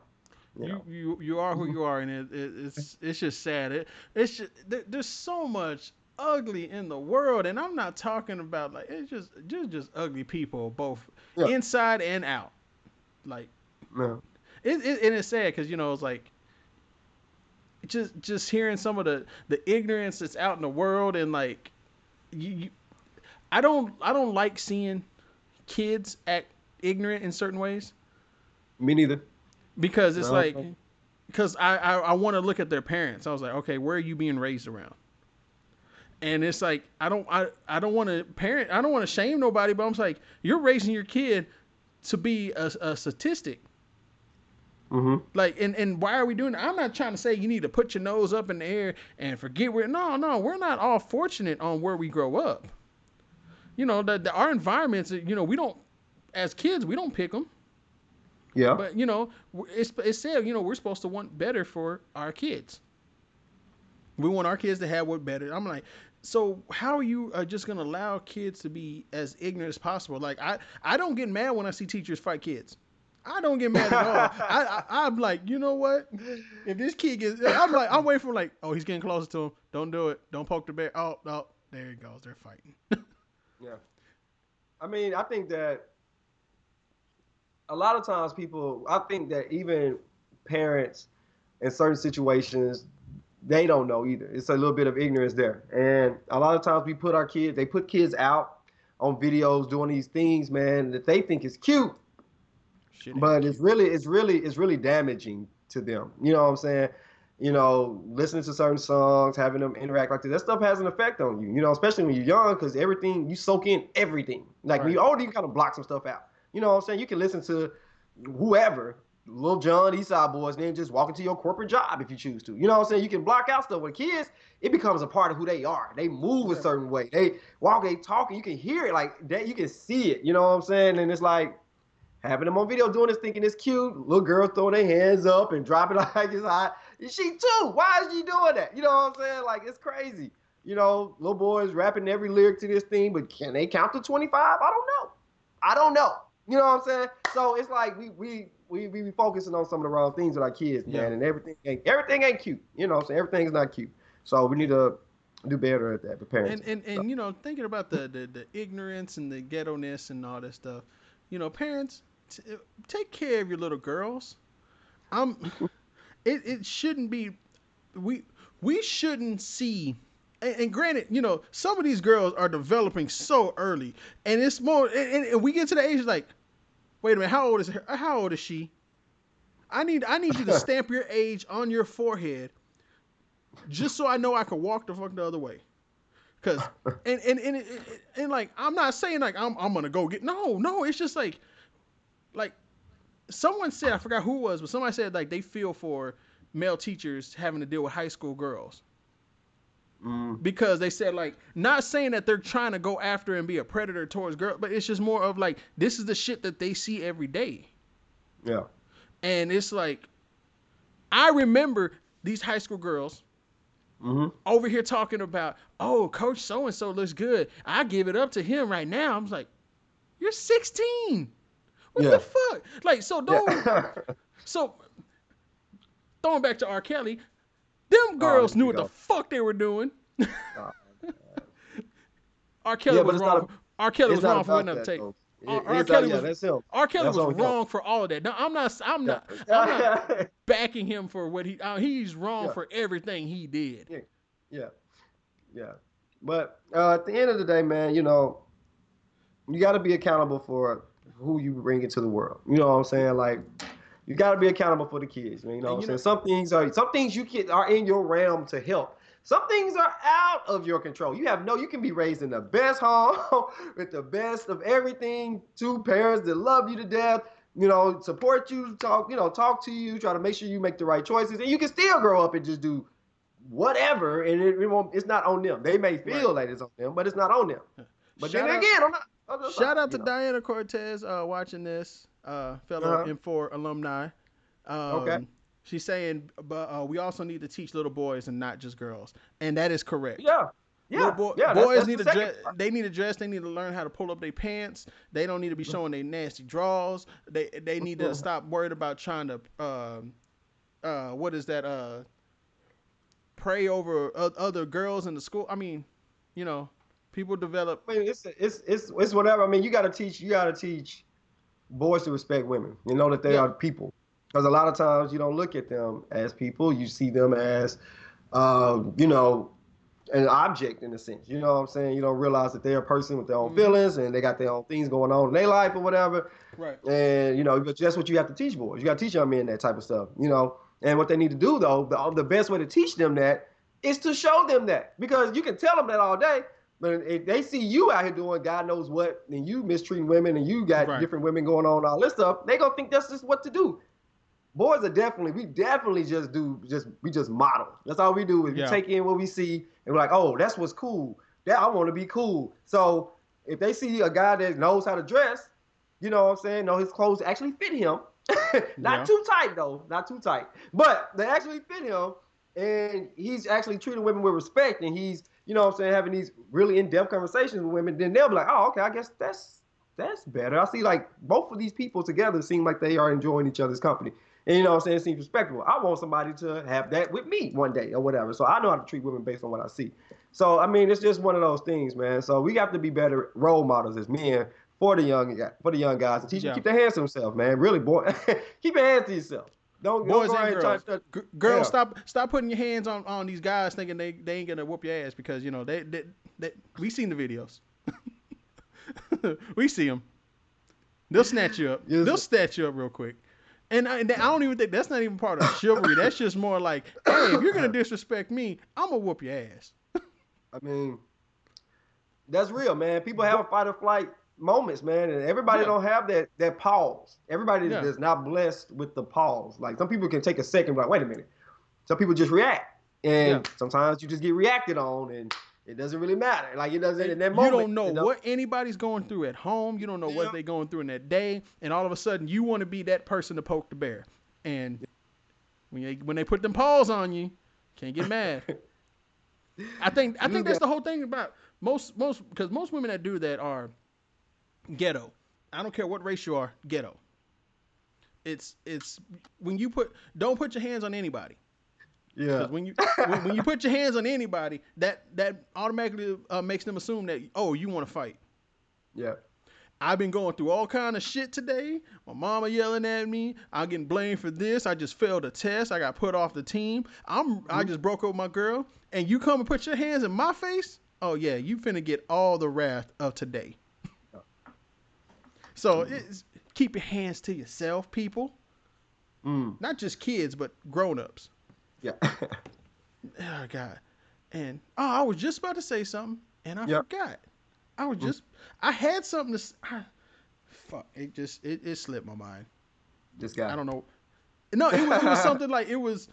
You are who you are, and it's just sad. It's just there's so much ugly in the world, and I'm not talking about like it's just ugly people, both Yeah. inside and out. Like Yeah. and it's sad because it's like just hearing some of the ignorance that's out in the world, and like you I don't like seeing kids act ignorant in certain ways Me neither. because it's No. like because I want to look at their parents. I was like, okay, where are you being raised around? And it's like I don't want to parent. I don't want to shame nobody, but I'm like, you're raising your kid to be a statistic. Mm-hmm. Like, and why are we doing that? I'm not trying to say you need to put your nose up in the air and forget where. No, we're not all fortunate on where we grow up. Our environments. We don't as kids we don't pick them. Yeah. But it's said we're supposed to want better for our kids. We want our kids to have what better. I'm like, so how are you just gonna allow kids to be as ignorant as possible? Like I don't get mad when I see teachers fight kids. I don't get mad at all. I'm like, you know what? If this kid gets, I'm waiting for like, oh, he's getting closer to him. Don't do it. Don't poke the bear. Oh no, there he goes. They're fighting. Yeah. I mean, I think that a lot of times I think that even parents in certain situations, they don't know either. It's a little bit of ignorance there. And a lot of times they put kids out on videos doing these things, man, that they think is cute, Shit ain't but cute. it's really damaging to them. You know what I'm saying? Listening to certain songs, having them interact like that stuff has an effect on you, especially when you're young, because everything, you soak in everything. Like when Right. you're older, you kind of block some stuff out. You know what I'm saying? You can listen to whoever, Lil Jon, Eastside Boys, and then just walk into your corporate job if you choose to. You know what I'm saying? You can block out stuff. With kids, it becomes a part of who they are. They move a certain way. They walk, they talk, and you can hear it like that. You can see it. You know what I'm saying? And it's like, having them on video doing this, thinking it's cute. Little girls throwing their hands up and dropping like it's hot. She too. Why is she doing that? You know what I'm saying? Like, it's crazy. Little boys rapping every lyric to this thing, but can they count to 25? I don't know. You know what I'm saying? So it's like we be focusing on some of the wrong things with our kids, man, and everything ain't cute. You know what I'm saying? Everything's not cute. So we need to do better at that, the parents. And thinking about the ignorance and the ghetto-ness and all that stuff, parents, take care of your little girls. I'm it shouldn't be we shouldn't see and granted, some of these girls are developing so early, and it's more and we get to the age like, wait a minute, how old is she? I need you to stamp your age on your forehead just so I know I can walk the fuck the other way. Cause and like I'm not saying like I'm gonna go get no, it's just like someone said, I forgot who it was, but somebody said like they feel for male teachers having to deal with high school girls. Because they said like, not saying that they're trying to go after and be a predator towards girls, but it's just more of like, this is the shit that they see every day. Yeah. And it's like, I remember these high school girls over here talking about, oh, Coach so-and-so looks good. I give it up to him right now. I'm like, you're 16. What the fuck? Like, so don't. So, throwing back to R. Kelly, Them Oh, girls here knew we what the go. fuck they were doing. Oh, R. Kelly yeah, but was wrong. R. Kelly it's was not wrong for about letting them that take. though. R. It's Kelly yeah, was that's him. R. Kelly That's was on him. wrong for all of that. No, Yeah. I'm not backing him for what he's wrong Yeah. for everything he did. Yeah. Yeah. Yeah. But at the end of the day, man, you know, you got to be accountable for who you bring into the world. You know what I'm saying? Like, you got to be accountable for the kids. Man, you know And what you I'm know, saying? Some things you can are in your realm to help. Some things are out of your control. You can be raised in the best home with the best of everything. Two parents that love you to death. You know, support you, talk to you, try to make sure you make the right choices, and you can still grow up and just do whatever, and it's not on them. They may feel like it's on them, but it's not on them. But shout then out, again, on the other shout side, out to Diana Cortez watching this, fellow Uh-huh. M4 alumni. Okay. She's saying, but we also need to teach little boys and not just girls, and that is correct. Yeah. Yeah. Yeah. Boys That's need the to second dress. part. They need to dress. They need to learn how to pull up their pants. They don't need to be showing their nasty draws. They need to stop worried about trying to what is that pray over other girls in the school. I mean, you know, people develop. I mean, it's whatever. I mean, you gotta teach boys to respect women. You know that they Yeah. are people. Because a lot of times you don't look at them as people. You see them as, you know, an object in a sense. You know what I'm saying? You don't realize that they're a person with their own feelings and they got their own things going on in their life or whatever. Right. And, you know, but that's what you have to teach boys. You got to teach young men that type of stuff, you know. And what they need to do, though, the best way to teach them that is to show them that. Because you can tell them that all day, but if they see you out here doing God knows what, and you mistreating women and you got different women going on, all this stuff, they going to think that's just what to do. Boys are we just model. That's all we do is we take in what we see and we're like, oh, that's what's cool. I want to be cool. So if they see a guy that knows how to dress, you know what I'm saying? No, his clothes actually fit him. Not too tight though, not too tight. But they actually fit him and he's actually treating women with respect and he's, you know what I'm saying, having these really in-depth conversations with women, then they'll be like, oh, okay, I guess that's better. I see like both of these people together seem like they are enjoying each other's company. And you know what I'm saying? It seems respectable. I want somebody to have that with me one day or whatever. So I know how to treat women based on what I see. So, I mean, it's just one of those things, man. So we have to be better role models as men for the young guys and teach them to keep their hands to themselves, man. Really, boy, keep your hands to yourself. Don't Boys go and girls. Girls, yeah. stop putting your hands on these guys thinking they ain't gonna whoop your ass because you know they we seen the videos. We see them. They'll snatch you up. Yes. They'll snatch you up real quick. And I don't even think that's not even part of chivalry. That's just more like, hey, if you're gonna disrespect me, I'm gonna whoop your ass. I mean, that's real, man. People have a fight or flight moments, man, and everybody don't have that pause. Everybody is not blessed with the pause. Like some people can take a second, like, wait a minute. Some people just react, and sometimes you just get reacted on, and it doesn't really matter. Like it doesn't in that moment. You don't know what anybody's going through at home. You don't know what they're going through in that day, and all of a sudden you want to be that person to poke the bear. And when they put them paws on you, can't get mad. I think that's the whole thing about most because most women that do that are ghetto. I don't care what race you are, ghetto. It's when you don't put your hands on anybody. Yeah. Because when you put your hands on anybody, that automatically makes them assume that you want to fight. Yeah. I've been going through all kind of shit today. My mama yelling at me. I'm getting blamed for this. I just failed a test. I got put off the team. I just broke up with my girl. And you come and put your hands in my face? Oh yeah, you finna get all the wrath of today. So keep your hands to yourself, people. Not just kids, but grown-ups. Yeah. Oh God. And I was just about to say something and I forgot. I had something to fuck. It slipped my mind. I don't know. No, it was something like it was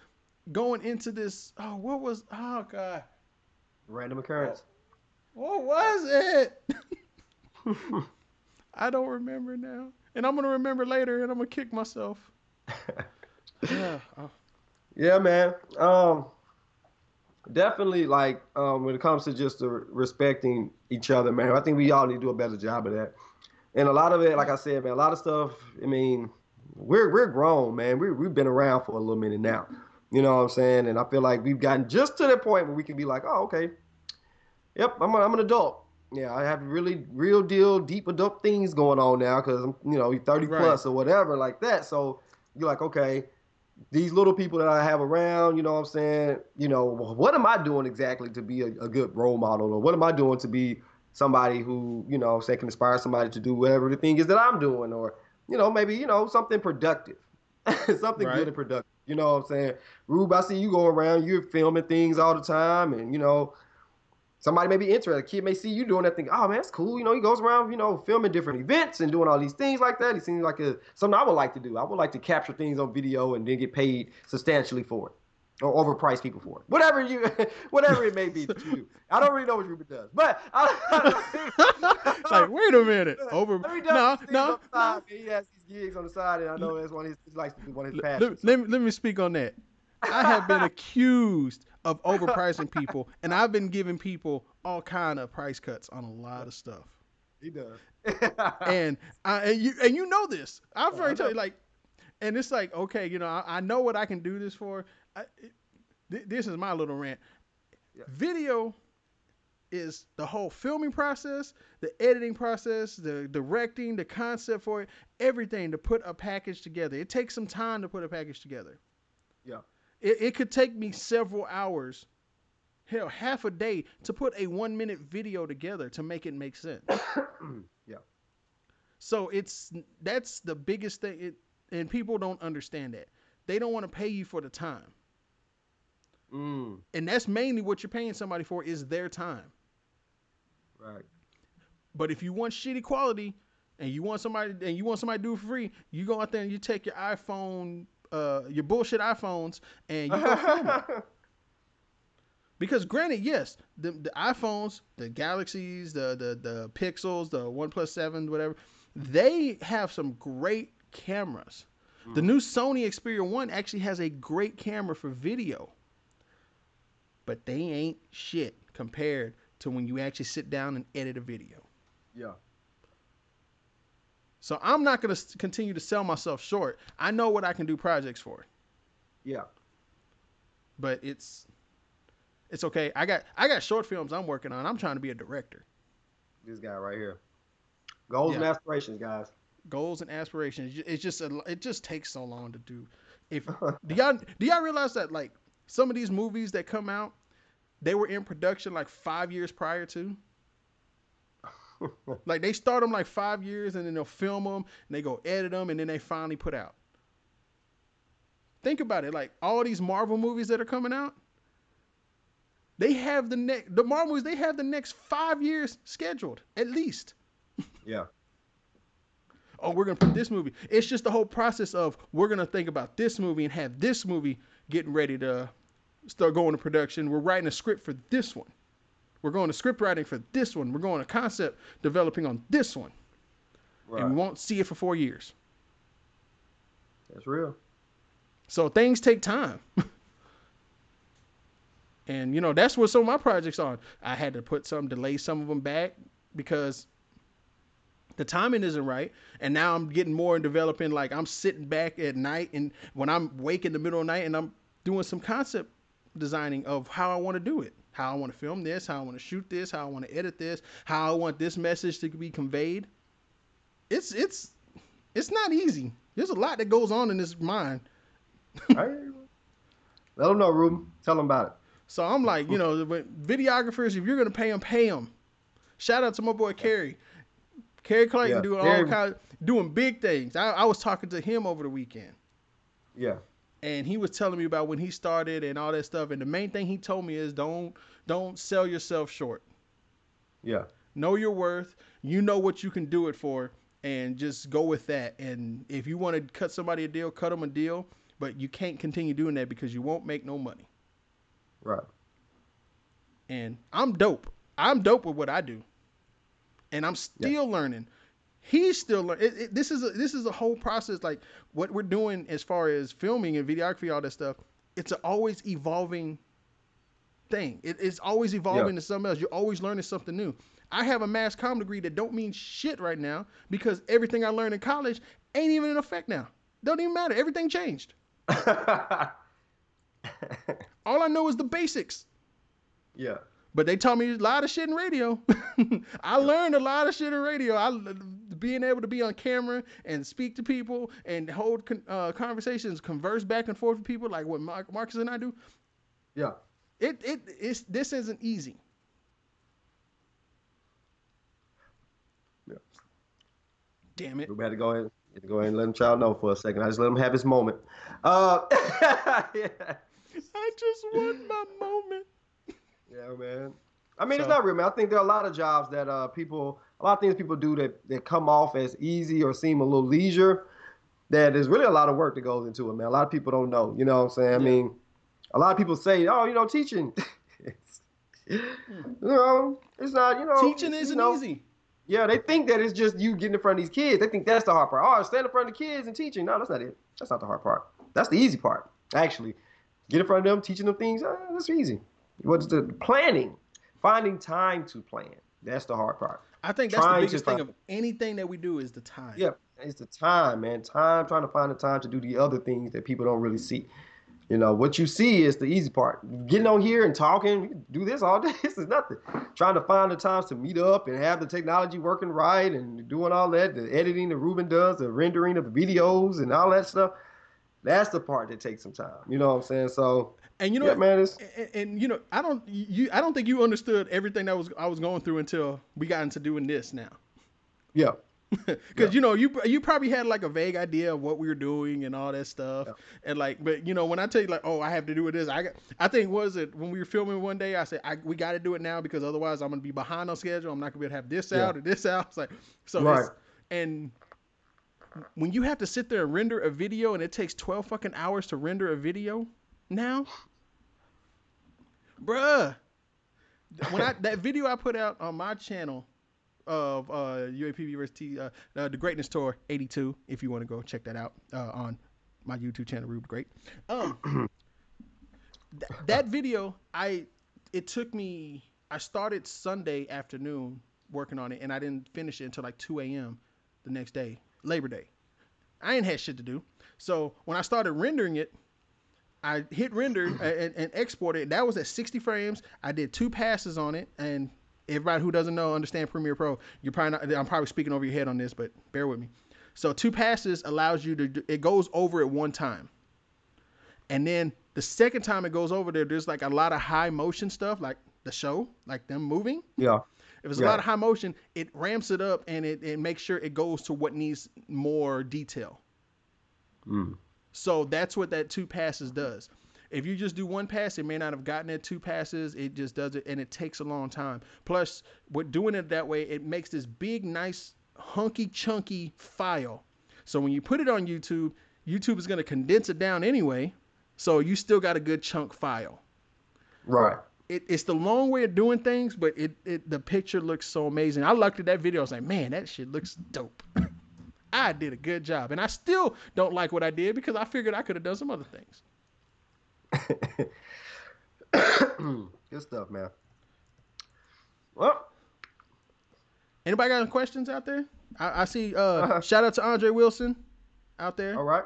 going into this. Oh God. Random occurrence. What was it? I don't remember now. And I'm gonna remember later and I'm gonna kick myself. Yeah, man. Definitely, like when it comes to just respecting each other, man. I think we all need to do a better job of that. And a lot of it, like I said, man, a lot of stuff. I mean, we're grown, man. We've been around for a little minute now. You know what I'm saying? And I feel like we've gotten just to the point where we can be like, oh, okay, yep, I'm an adult. Yeah, I have really real deal deep adult things going on now because I'm 30 Right. plus or whatever like that. So you're like, okay, these little people that I have around, you know what I'm saying? What am I doing exactly to be a good role model, or what am I doing to be somebody who, say can inspire somebody to do whatever the thing is that I'm doing, or maybe something productive, something good Right. and productive. You know what I'm saying? Rube, I see you go around, you're filming things all the time, and somebody may be interested. A kid may see you doing that thing. Oh man, that's cool. He goes around, filming different events and doing all these things like that. He seems like something I would like to do. I would like to capture things on video and then get paid substantially for it, or overprice people for it. Whatever it may be that you do. I don't really know what Ruben does, but Like, wait a minute. he does these things on the side. He has these gigs on the side, and I know that's one of he likes to do, one of his passions. Let me speak on that. I have been accused of overpricing people, and I've been giving people all kind of price cuts on a lot of stuff. He does. And you know this. I've already told you, like, and it's like, okay, I know what I can do this for. This is my little rant. Yeah. Video is the whole filming process, the editing process, the directing, the concept for it, everything to put a package together. It takes some time to put a package together. Yeah. It could take me several hours, hell, half a day to put a 1 minute video together to make it make sense. Yeah. So that's the biggest thing, and people don't understand that. They don't want to pay you for the time. And that's mainly what you're paying somebody for, is their time. Right. But if you want shitty quality and you want somebody to do it for free, you go out there and you take your iPhone, your bullshit iPhones, and you go film it. Because granted, yes, the iPhones, the Galaxies, the Pixels, the OnePlus 7, whatever, they have some great cameras. The new Sony Xperia 1 actually has a great camera for video. But they ain't shit compared to when you actually sit down and edit a video. Yeah. So I'm not going to continue to sell myself short. I know what I can do projects for. Yeah. But it's okay. I got short films I'm working on. I'm trying to be a director. This guy right here. Goals and aspirations, guys. Goals and aspirations. It just takes so long to do. Do y'all realize that, like, some of these movies that come out, they were in production like 5 years prior to? Like, they start them like 5 years, and then they'll film them, and they go edit them, and then they finally put out. Think about it. Like, all these Marvel movies that are coming out, they have the Marvel movies, they have the next 5 years scheduled, at least. Yeah. Oh, we're going to put this movie. It's just the whole process of, we're going to think about this movie and have this movie getting ready to start going to production. We're writing a script for this one. We're going to script writing for this one. We're going to concept developing on this one. Right. And we won't see it for 4 years. That's real. So things take time. And, that's what some of my projects are. I had to delay some of them back because the timing isn't right. And now I'm getting more in developing, like, I'm sitting back at night, and when I'm awake in the middle of the night, and I'm doing some concept designing of how I want to do it, how I want to film this, how I want to shoot this, how I want to edit this, how I want this message to be conveyed. It's not easy. There's a lot that goes on in this mind. Let them know, Ruben. Tell them about it. So I'm like, videographers, if you're going to pay them. Shout out to my boy Kerry. Kerry Clayton doing big things. I was talking to him over the weekend. Yeah. And he was telling me about when he started and all that stuff. And the main thing he told me is don't sell yourself short. Yeah. Know your worth. You know what you can do it for, and just go with that. And if you want to cut somebody a deal, cut them a deal. But you can't continue doing that because you won't make no money. Right. And I'm dope. I'm dope with what I do. And I'm still learning. He's still learning. This is a whole process. Like, what we're doing as far as filming and videography, all that stuff, it's an always evolving thing. It's always evolving to something else. You're always learning something new. I have a mass comm degree that don't mean shit right now because everything I learned in college ain't even in effect now. Don't even matter. Everything changed. All I know is the basics. Yeah. But they taught me a lot of shit in radio. I learned a lot of shit in radio. Being able to be on camera and speak to people and hold conversations, converse back and forth with people like what Marcus and I do. Yeah. This isn't easy. Yeah. Damn it. We better go ahead and let him child know for a second. I just let him have his moment. Yeah. I just want my moment. Yeah, man. I mean, it's not real, man. I think there are a lot of jobs that a lot of things people do that come off as easy or seem a little leisure. That there's really a lot of work that goes into it, man. A lot of people don't know. You know what I'm saying? I mean, a lot of people say, oh, teaching. It's not, Teaching isn't easy. Yeah, they think that it's just you getting in front of these kids. They think that's the hard part. Oh, stand in front of the kids and teaching. No, that's not it. That's not the hard part. That's the easy part, actually. Get in front of them, teaching them things. That's easy. What's the planning? Finding time to plan. That's the hard part. I think that's the biggest thing of anything that we do is the time. Yeah, it's the time, man. Trying to find the time to do the other things that people don't really see. What you see is the easy part. Getting on here and talking, we can do this all day. This is nothing. Trying to find the times to meet up and have the technology working right and doing all that, the editing that Ruben does, the rendering of the videos and all that stuff. That's the part that takes some time. You know what I'm saying? So, and man, I don't think you understood everything that I was going through until we got into doing this now. Yeah. Because you probably had like a vague idea of what we were doing and all that stuff, and but when I tell you like, oh, I have to do this, I think when we were filming one day, I said we got to do it now because otherwise I'm gonna be behind on schedule. I'm not gonna be able to have this out or this out. It's like so, and when you have to sit there and render a video and it takes 12 fucking hours to render a video now, bruh, that video I put out on my channel of UAPB versus the Greatness Tour 82, if you want to go check that out on my YouTube channel, Rube the Great. That video, it took me, I started Sunday afternoon working on it, and I didn't finish it until like 2 a.m. the next day, Labor Day. I ain't had shit to do. So when I started rendering it, I hit render and export it. That was at 60 frames. I did 2 passes on it, and everybody who doesn't understand Premiere Pro, I'm probably speaking over your head on this, but bear with me. So 2 passes allows you to it goes over at one time. And then the second time it goes over there's like a lot of high motion stuff, like the show, like them moving. Yeah. If it's a lot of high motion, it ramps it up and it makes sure it goes to what needs more detail. So that's what that 2 passes does. If you just do 1 pass, it may not have gotten it 2 passes. It just does it, and it takes a long time. Plus, with doing it that way, it makes this big, nice, hunky, chunky file. So when you put it on YouTube, YouTube is going to condense it down anyway. So you still got a good chunk file. Right. It's the long way of doing things, but the picture looks so amazing. I looked at that video. I was like, man, that shit looks dope. I did a good job. And I still don't like what I did because I figured I could have done some other things. Good stuff, man. Well, anybody got any questions out there? I see shout out to Andre Wilson out there. All right.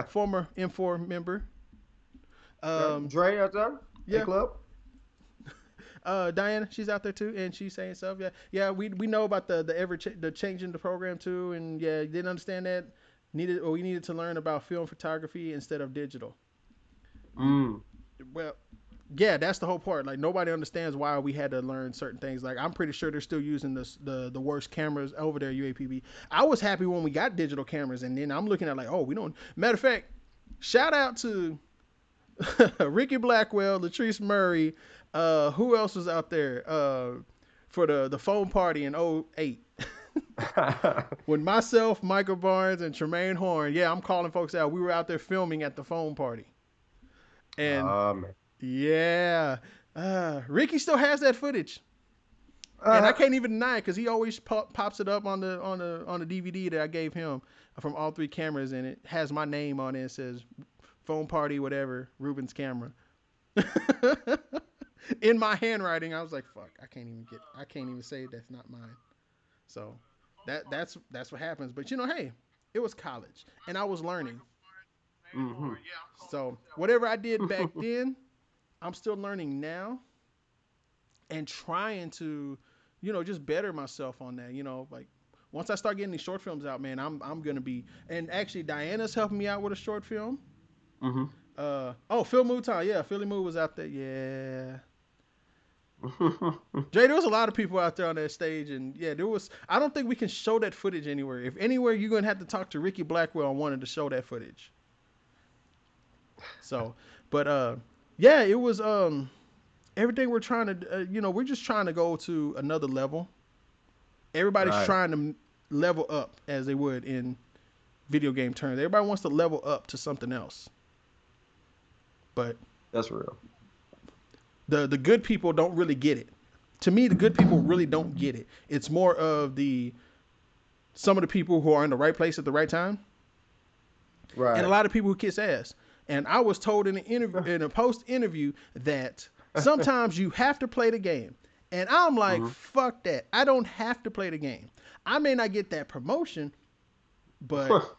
Former M4 member. Dre out there? Yeah. Club? Diana, she's out there too, and she's saying stuff. Yeah. We know about the change in the program too, and yeah, didn't understand that. We needed to learn about film photography instead of digital. Well, yeah, that's the whole part. Like nobody understands why we had to learn certain things. Like I'm pretty sure they're still using the worst cameras over there, UAPB. I was happy when we got digital cameras, and then I'm looking at like, oh, we don't. Matter of fact, shout out to Ricky Blackwell, Latrice Murray. Who else was out there for the phone party in 2008? When myself, Michael Barnes, and Tremaine Horn. Yeah, I'm calling folks out. We were out there filming at the phone party. And yeah, Ricky still has that footage, and I can't even deny it because he always pops it up on the DVD that I gave him from all 3 cameras, and it has my name on it. It says phone party, whatever, Ruben's camera. In my handwriting, I was like, "Fuck, I can't even say that's not mine." So that's what happens. But hey, it was college, and I was learning. Mm-hmm. So whatever I did back then, I'm still learning now and trying to, just better myself on that. Like once I start getting these short films out, man, I'm gonna be. And actually, Diana's helping me out with a short film. Mm-hmm. Phil Mouton, yeah, Philly Moo was out there, yeah. Jay, there was a lot of people out there on that stage, and yeah, there was. I don't think we can show that footage anywhere. If anywhere, you're gonna have to talk to Ricky Blackwell and wanted to show that footage. So, but yeah, it was everything we're trying to, we're just trying to go to another level. Everybody's Right. trying to level up as they would in video game terms. Everybody wants to level up to something else, but That's real. the good people don't really get it. To me, the good people really don't get it. It's more of some of the people who are in the right place at the right time, and Right. a lot of people who kiss ass. And I was told in in a post interview that sometimes you have to play the game, and I'm like, Mm-hmm. fuck that. I don't have to play the game. I may not get that promotion, but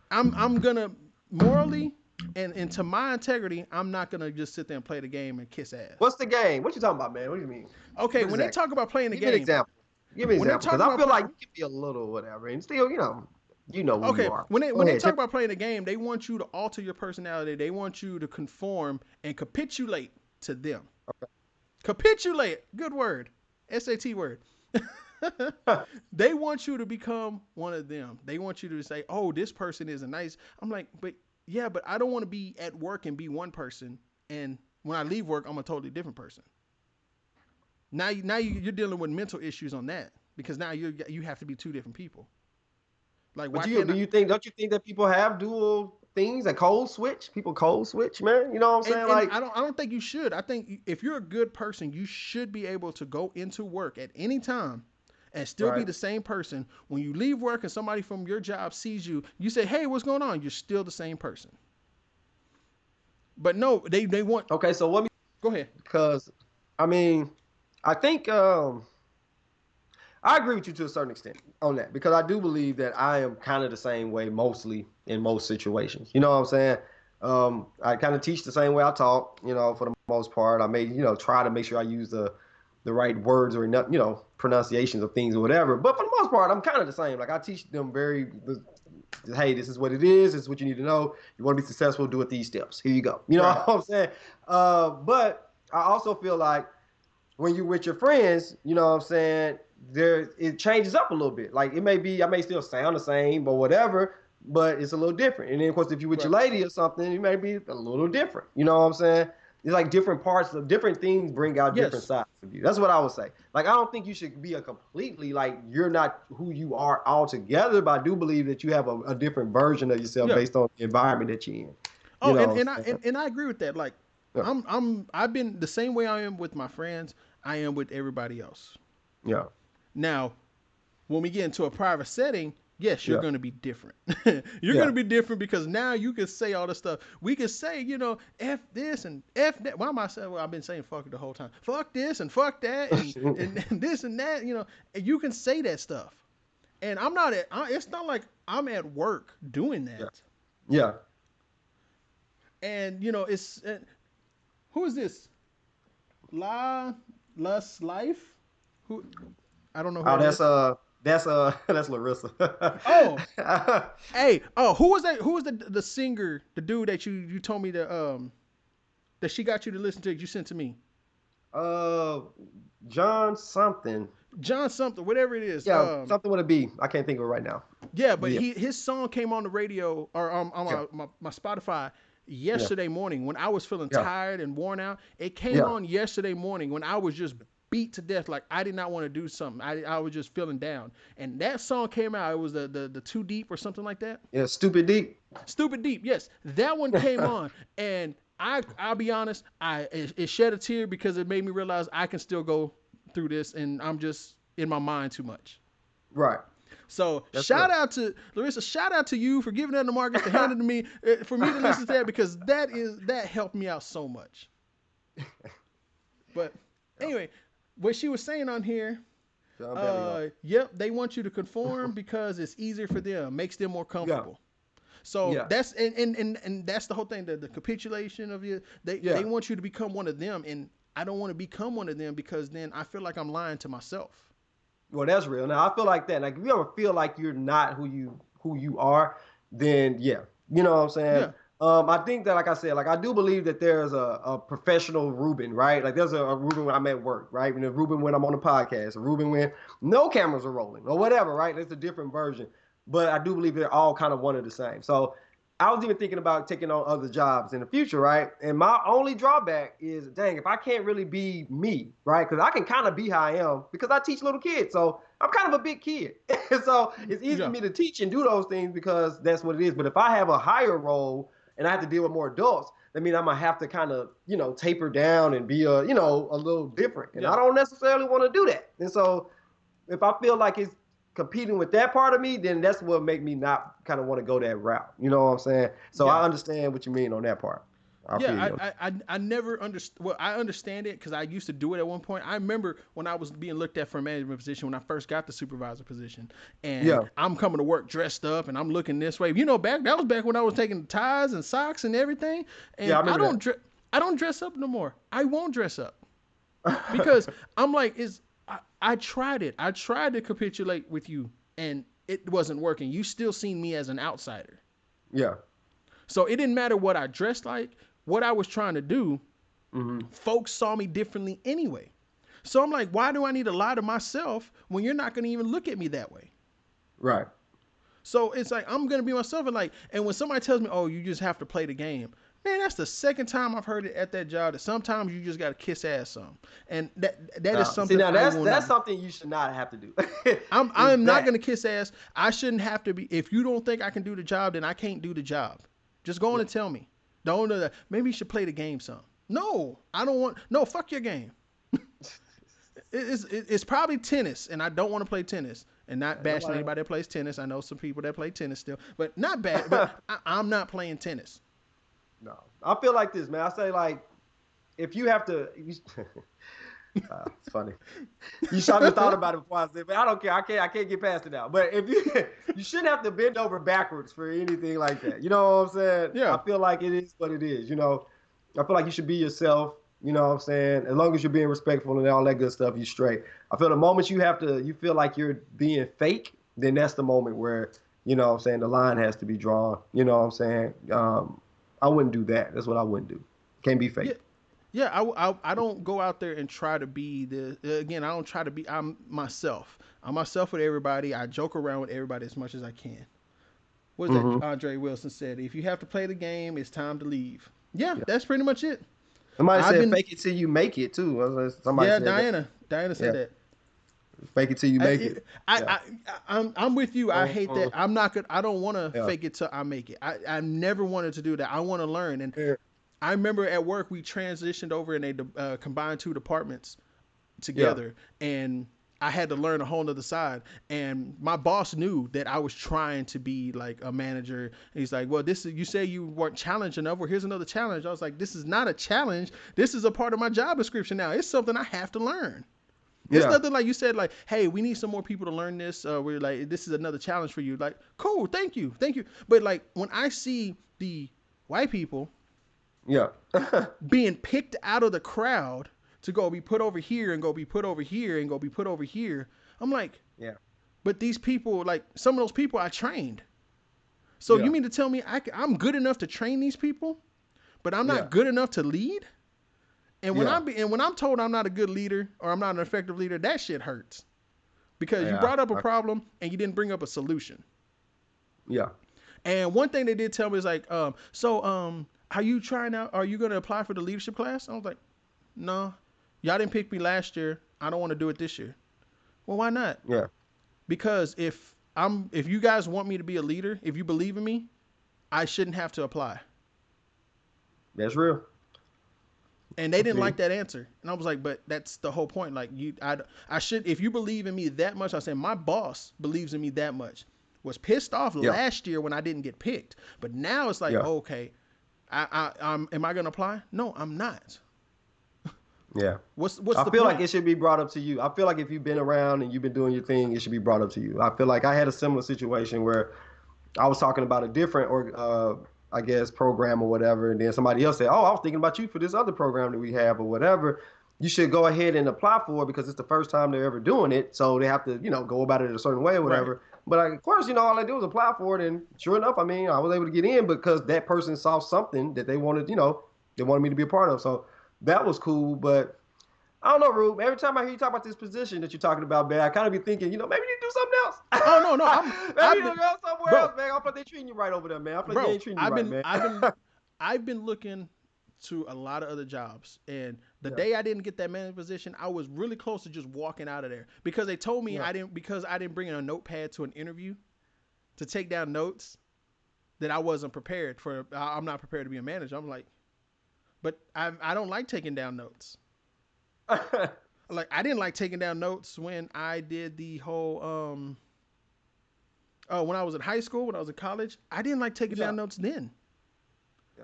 I'm gonna morally and to my integrity, I'm not gonna just sit there and play the game and kiss ass. What's the game? What you talking about, man? What do you mean? Okay, What is when they that? talk about playing the Give me an game, example. Give me an when they example, talk because I about feel play, like you can be a little whatever, and still, you know who you okay, are. when they Go when they ahead. talk about playing the game, they want you to alter your personality. They want you to conform and capitulate to them. Capitulate, good word, SAT word. They want you to become one of them. They want you to say, "Oh, this person is a nice." I'm like, but yeah, but I don't want to be at work and be one person, and when I leave work, I'm a totally different person. You're dealing with mental issues on that because now you have to be two different people. Like, But why you can't do I? you think don't you think that people have dual things, a code switch? People code switch, man. You know what I'm saying? And Like, I don't think you should. I think if you're a good person, you should be able to go into work at any time and still be right. the same person. When you leave work and somebody from your job sees you, you say, "Hey, what's going on?" You're still the same person. But no, they want. Okay, so what? Go ahead. Because, I mean, I think I agree with you to a certain extent on that because I do believe that I am kind of the same way mostly in most situations. You know what I'm saying? I kind of teach the same way I talk. For the most part, I may try to make sure I use the right words or pronunciations of things or whatever. But for the most part, I'm kind of the same. Like I teach them hey, this is what it is. This is what you need to know. You want to be successful, do it these steps. Here you go. You know Right. what I'm saying? But I also feel like when you're with your friends, you know what I'm saying, it changes up a little bit. Like I may still sound the same or whatever, but it's a little different. And then of course if you're with Right. your lady or something, it may be a little different. You know what I'm saying? It's like different parts of different things bring out different Yes. sides of you. That's what I would say. Like I don't think you should be a completely like you're not who you are altogether, but I do believe that you have a different version of yourself Yeah. based on the environment that you're in. You Oh, know and, what and I'm I saying? and I agree with that. Like Yeah. I've been the same way I am with my friends, I am with everybody else. Yeah. Now, when we get into a private setting, yes, you're Yeah. going to be different. You're going Yeah. to be different because now you can say all this stuff. We can say, F this and F that. Why am I saying, well, I've been saying fuck it the whole time. Fuck this and fuck that and this and that, and you can say that stuff. And it's not like I'm at work doing Yeah. that. Yeah. And, it's, who is this? Lust Life? Who, I don't know who Oh, that is. that's Larissa. Oh, hey, who was that? Who was the singer, the dude that you told me that she got you to listen to? You sent to me, uh, John something. John something, whatever it is. Yeah, something with a B. I can't think of it right now. Yeah, But but yeah, his song came on the radio or on yeah, my Spotify yeah, yesterday morning when I was feeling yeah, tired and worn out. It came yeah, on yesterday morning when I was just beat to death, like I did not want to do something. I was just feeling down, and that song came out. It was the Too Deep or something like that. yeah. Stupid deep. Stupid Deep, yes, that one came on, and I'll be honest, it shed a tear because it made me realize I can still go through this, and I'm just in my mind too much. Right. So That's shout real. out to Larissa, shout out to you for giving that to Marcus to hand it to me for me to listen to that because that helped me out so much. But anyway, what she was saying on here, John Belly up. yep, they want you to conform because it's easier for them, makes them more Yeah. comfortable. So Yeah. that's and that's the whole thing. The capitulation of you. They want you to become one of them, and I don't want to become one of them because then I feel like I'm lying to myself. Well, that's real. Now I feel like that. Like if you ever feel like you're not who you are, then yeah, you know what I'm saying. Yeah. I think that, like I said, like I do believe that there's a professional Ruben, right? Like there's a Ruben when I'm at work, right? And a Ruben when I'm on the podcast, a Ruben when no cameras are rolling or whatever, right? That's a different version. But I do believe they're all kind of one and the same. So I was even thinking about taking on other jobs in the future, right? And my only drawback is, dang, if I can't really be me, right? Because I can kind of be how I am because I teach little kids. So I'm kind of a big kid. So it's easy Yeah. for me to teach and do those things because that's what it is. But if I have a higher role and I have to deal with more adults, that means I'm going to have to kind of, taper down and be a little different. And I don't necessarily want to do that. And so if I feel like it's competing with that part of me, then that's what make me not kind of want to go that route. You know what I'm saying? So I understand what you mean on that part. I never understood. Well, I understand it because I used to do it at one point. I remember when I was being looked at for a management position when I first got the supervisor position, and I'm coming to work dressed up and I'm looking this way. That was back when I was taking ties and socks and everything. And I don't dress up no more. I won't dress up because I'm like, I tried it. I tried to capitulate with you, and it wasn't working. You still seen me as an outsider. Yeah. So it didn't matter what I dressed like, what I was trying to do. Folks saw me differently anyway. So I'm like, why do I need to lie to myself when you're not going to even look at me that way? Right. So it's like I'm going to be myself, and when somebody tells me, "Oh, you just have to play the game," man, that's the second time I've heard it at that job. That sometimes you just got to kiss ass some, and that is something. See, now that's something you should not have to do. I'm not going to kiss ass. I shouldn't have to be. If you don't think I can do the job, then I can't do the job. Just go on and tell me. Don't know that. Maybe you should play the game some. No, I don't want. No, fuck your game. It's probably tennis, and I don't want to play tennis. And not bashing anybody that plays tennis. I know some people that play tennis still, but not bad. But I'm not playing tennis. No, I feel like this, man. I say like, if you have to, it's funny. You should have thought about it before I said, but I don't care. I can't get past it now. But if you shouldn't have to bend over backwards for anything like that. You know what I'm saying? Yeah. I feel like it is what it is. I feel like you should be yourself. You know what I'm saying? As long as you're being respectful and all that good stuff, you straight. I feel the moment you feel like you're being fake, then that's the moment where, you know what I'm saying, the line has to be drawn. You know what I'm saying? I wouldn't do that. That's what I wouldn't do. Can't be fake. Yeah, I don't go out there and try to be again, I don't try to be, I'm myself. I'm myself with everybody. I joke around with everybody as much as I can. What's that Andre Wilson said? If you have to play the game, it's time to leave. Yeah. That's pretty much it. Somebody said fake it till you make it too. Somebody said Diana said that. Fake it till you make it. I'm with you. I hate that. I'm not good. I don't want to fake it till I make it. I never wanted to do that. I want to learn. And I remember at work we transitioned over and they combined two departments together, and I had to learn a whole nother side. And my boss knew that I was trying to be like a manager. And he's like, well, you say you weren't challenged enough. Well, here's another challenge. I was like, this is not a challenge. This is a part of my job description now. It's something I have to learn. It's nothing like you said, like, hey, we need some more people to learn this. We're like, this is another challenge for you. Like, cool, thank you. But like when I see the white people being picked out of the crowd to go be put over here and go be put over here and go be put over here. I'm like, but these people, like some of those people I trained. So you mean to tell me I'm good enough to train these people, but I'm not good enough to lead? And when I'm told I'm not a good leader or I'm not an effective leader, that shit hurts. Because you brought up a problem and you didn't bring up a solution. Yeah. And one thing they did tell me is like, are you trying out? Are you going to apply for the leadership class? I was like, no. Y'all didn't pick me last year. I don't want to do it this year. Well, why not? Yeah. Because if you guys want me to be a leader, if you believe in me, I shouldn't have to apply. That's real. And they didn't like that answer. And I was like, but that's the whole point. Like I should, if you believe in me that much, I said, my boss believes in me that much. Was pissed off last year when I didn't get picked. But now it's like, okay, am I going to apply? No, I'm not. Yeah. What's I feel like it should be brought up to you. I feel like if you've been around and you've been doing your thing, it should be brought up to you. I feel like I had a similar situation where I was talking about a different I guess program or whatever, and then somebody else said, "Oh, I was thinking about you for this other program that we have or whatever." You should go ahead and apply for it because it's the first time they're ever doing it, so they have to, go about it a certain way or whatever. Right. But of course, all I did was apply for it, and sure enough, I mean, I was able to get in because that person saw something that they wanted, they wanted me to be a part of. So that was cool. But I don't know, Rube. Every time I hear you talk about this position that you're talking about, man, I kind of be thinking, maybe you need to do something else. Oh no, maybe you need to go somewhere else, man. I feel like they treating you right over there, man. I feel like they ain't treating you right, man. I've been looking to a lot of other jobs, and the day I didn't get that manager position, I was really close to just walking out of there because they told me I didn't bring in a notepad to an interview to take down notes, that I wasn't prepared for. I'm not prepared to be a manager. I'm like, but I don't like taking down notes. Like, I didn't like taking down notes when I did the whole when I was in high school, when I was in college, I didn't like taking down notes then.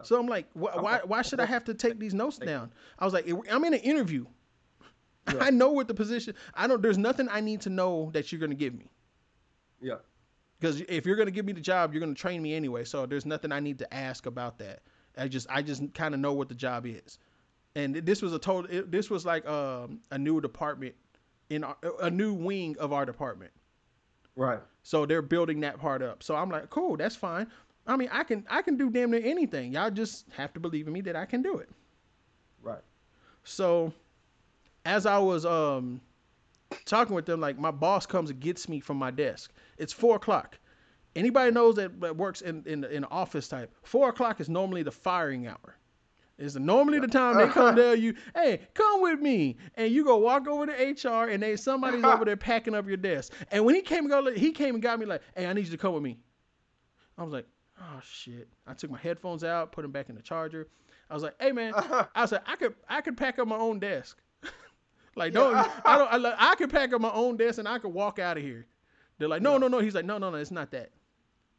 So I'm like, why should I have to take these notes down? I was like, I'm in an interview. Yeah. I know what the position. There's nothing I need to know that you're going to give me. Yeah. Because if you're going to give me the job, you're going to train me anyway. So there's nothing I need to ask about that. I just kind of know what the job is. And this was this was like a new department a new wing of our department. Right. So they're building that part up. So I'm like, cool, that's fine. I mean, I can do damn near anything. Y'all just have to believe in me that I can do it. Right. So as I was talking with them, like, my boss comes and gets me from my desk. It's 4:00. Anybody knows that works in the office type, 4:00 is normally the firing hour. It's normally the time they come tell you, hey, come with me. And you go walk over to HR, and somebody's over there packing up your desk. And when he came and got me like, hey, I need you to come with me. I was like, oh shit. I took my headphones out, put them back in the charger. I was like, hey man, I said, I could pack up my own desk. Like, I could pack up my own desk and I could walk out of here. They're like, no. He's like, no, it's not that.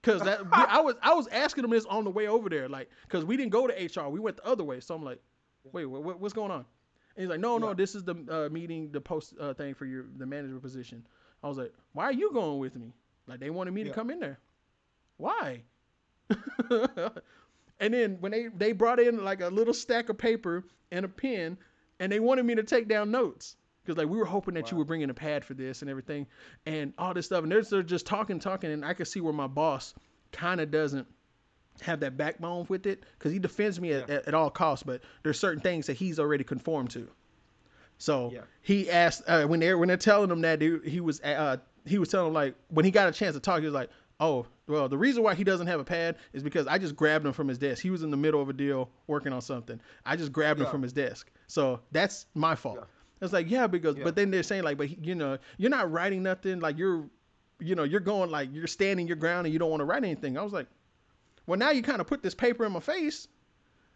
Cause I was asking him this on the way over there, like, cause we didn't go to HR, we went the other way. So I'm like, wait, what's going on? And he's like, no, this is the meeting, the post thing for the manager position. I was like, why are you going with me? Like, they wanted me to come in there. Why? And then when they brought in like a little stack of paper and a pen, and they wanted me to take down notes. Because, like, we were hoping that you would bring in a pad for this and everything and all this stuff. And they're just talking. And I could see where my boss kind of doesn't have that backbone with it, because he defends me at all costs. But there's certain things that he's already conformed to. So he asked when they're telling him that, he was telling him, like, when he got a chance to talk, he was like, oh, well, the reason why he doesn't have a pad is because I just grabbed him from his desk. He was in the middle of a deal working on something. I just grabbed him from his desk. So that's my fault. Yeah. It's like, but then they're saying, like, but you're not writing nothing. Like, you're going, like, you're standing your ground and you don't want to write anything. I was like, well, now you kind of put this paper in my face.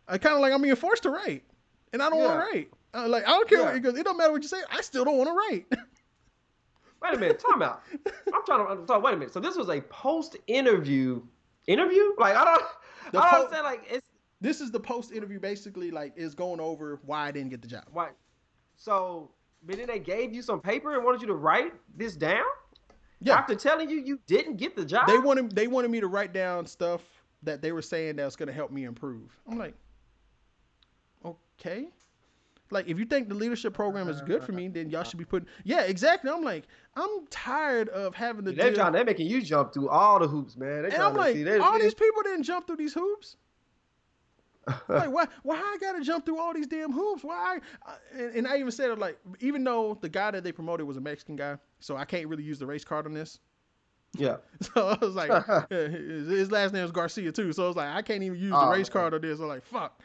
I kind of like, I'm being forced to write, and I don't want to write. Like, I don't care because it don't matter what you say. I still don't want to write. Wait a minute, time out. I'm trying to understand. Wait a minute. So this was a post-interview Like, I don't understand. Like, this is the post-interview, basically, like, is going over why I didn't get the job. Why? So, but then they gave you some paper and wanted you to write this down? Yeah. After telling you didn't get the job? They wanted me to write down stuff that they were saying that was going to help me improve. I'm like, okay. Like, if you think the leadership program is good for me, then y'all should be putting... Yeah, exactly. I'm like, I'm tired of having to They're making you jump through all the hoops, man. And I'm like, all these people didn't jump through these hoops. Like, why I gotta jump through all these damn hoops? Why? And I even said, like, even though the guy that they promoted was a Mexican guy, so I can't really use the race card on this. Yeah. So I was like, his last name is Garcia too, so I was like, I can't even use the race card on this. I was like, fuck.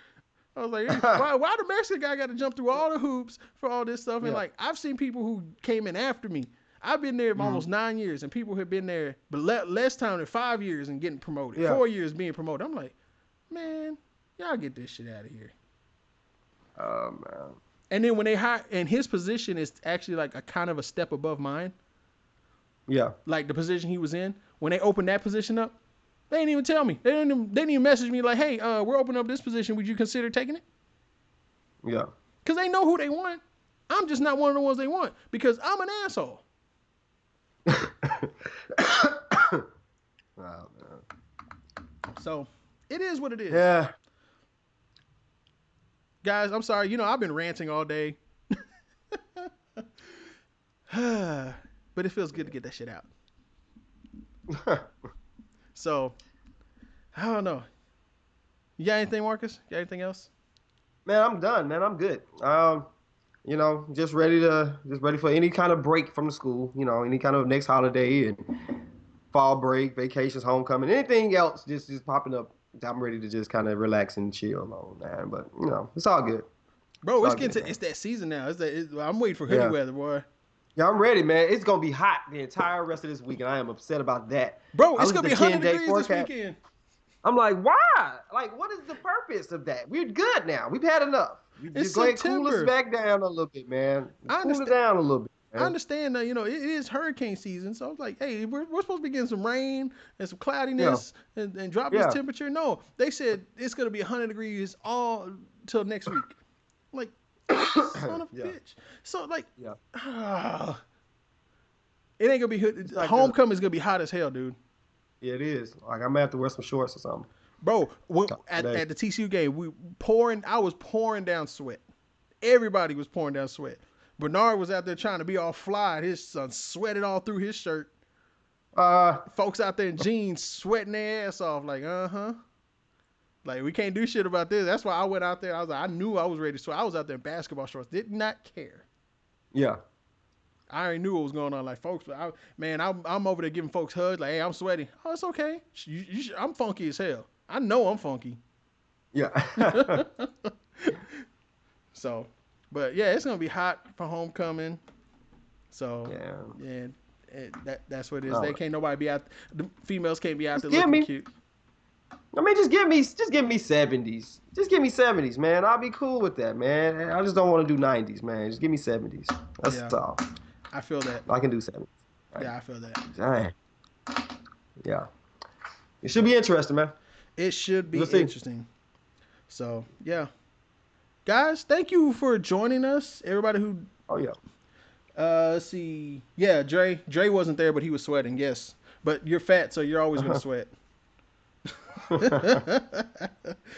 I was like, why the Mexican guy got to jump through all the hoops for all this stuff? And like, I've seen people who came in after me. I've been there for almost 9 years, and people have been there but less time than 5 years and getting promoted. 4 years being promoted. I'm like, man, y'all get this shit out of here. Oh, man. And then when they hire, and his position is actually like a kind of a step above mine. Yeah. Like the position he was in. When they opened that position up, they didn't even tell me. They didn't even message me like, hey, we're opening up this position. Would you consider taking it? Yeah. Because they know who they want. I'm just not one of the ones they want because I'm an asshole. Wow, man. So it is what it is. Yeah. Guys, I'm sorry. I've been ranting all day. But it feels good to get that shit out. So, I don't know. You got anything, Marcus? You got anything else? Man, I'm done, man. I'm good. Just ready for any kind of break from the school, any kind of next holiday and fall break, vacations, homecoming, anything else just popping up. I'm ready to just kind of relax and chill on, man. But, it's all good. Bro, It's it's all getting good, to, it's that season now. I'm waiting for hoodie Yeah. weather, boy. Yeah, I'm ready, man. It's gonna be hot the entire rest of this week, and I am upset about that. Bro, I it's looked going to at be the 100 10-day degrees this forecast. weekend. I'm like, why? Like, what is the purpose of that? We're good now. We've had enough. You It's just go ahead and cool us September. back down a little bit, man. I Cool it understand. down a little bit, I man. understand that, it is hurricane season. So I was like, hey, we're supposed to be getting some rain and some Yeah, cloudiness and drop this yeah, temperature. No, they said it's going to be 100 degrees all till next week. I'm like, son of a yeah, bitch. So, like, yeah. it ain't going to be It's like homecoming's going to be hot as hell, dude. yeah, it is. Like, I'm gonna have to wear some shorts or something. Bro, Today. at the TCU game, I was pouring down sweat. Everybody was pouring down sweat. Bernard was out there trying to be all fly. His son sweated all through his shirt. Folks out there in jeans sweating their ass off. Like, like, we can't do shit about this. That's why I went out there. I knew I was ready to sweat. I was out there in basketball shorts. Did not care. Yeah, I already knew what was going on. Like, folks, I'm over there giving folks hugs. Like, hey, I'm sweaty. Oh, it's okay. I'm funky as hell. I know I'm funky. yeah. So, but yeah, it's gonna be hot for homecoming. So Yeah. that's what it is. All They right. can't nobody be out. The females can't be out there Just give looking me- cute. I mean, just give me 70s. Just give me 70s, man. I'll be cool with that, man. I just don't want to do 90s, man. Just give me 70s. That's Yeah. all. I feel that. I can do 70s. Yeah, I feel that. Dang. Yeah. It should be interesting, man. It should be We'll see. interesting. So yeah, guys, thank you for joining us. Everybody who Oh yeah. let's see. Yeah, Dre wasn't there, but he was sweating. Yes, but you're fat, so you're always gonna sweat.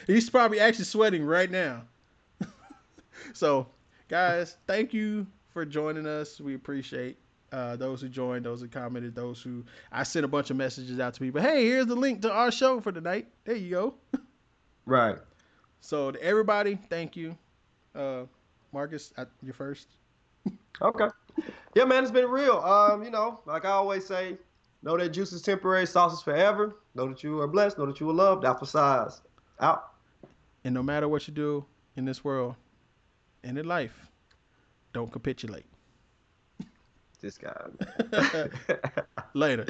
He's probably actually sweating right now. So, guys, thank you for joining us. We appreciate those who joined, those who commented, those who I sent a bunch of messages out to people. Hey, here's the link to our show for tonight. There you go. Right. So, to everybody, thank you. Marcus, you're first. Okay. Yeah, man, it's been real. Like I always say, know that juice is temporary, sauce is forever. Know that you are blessed. Know that you are loved. Alpha size. Out. And no matter what you do in this world and in life, don't capitulate. This guy. Later.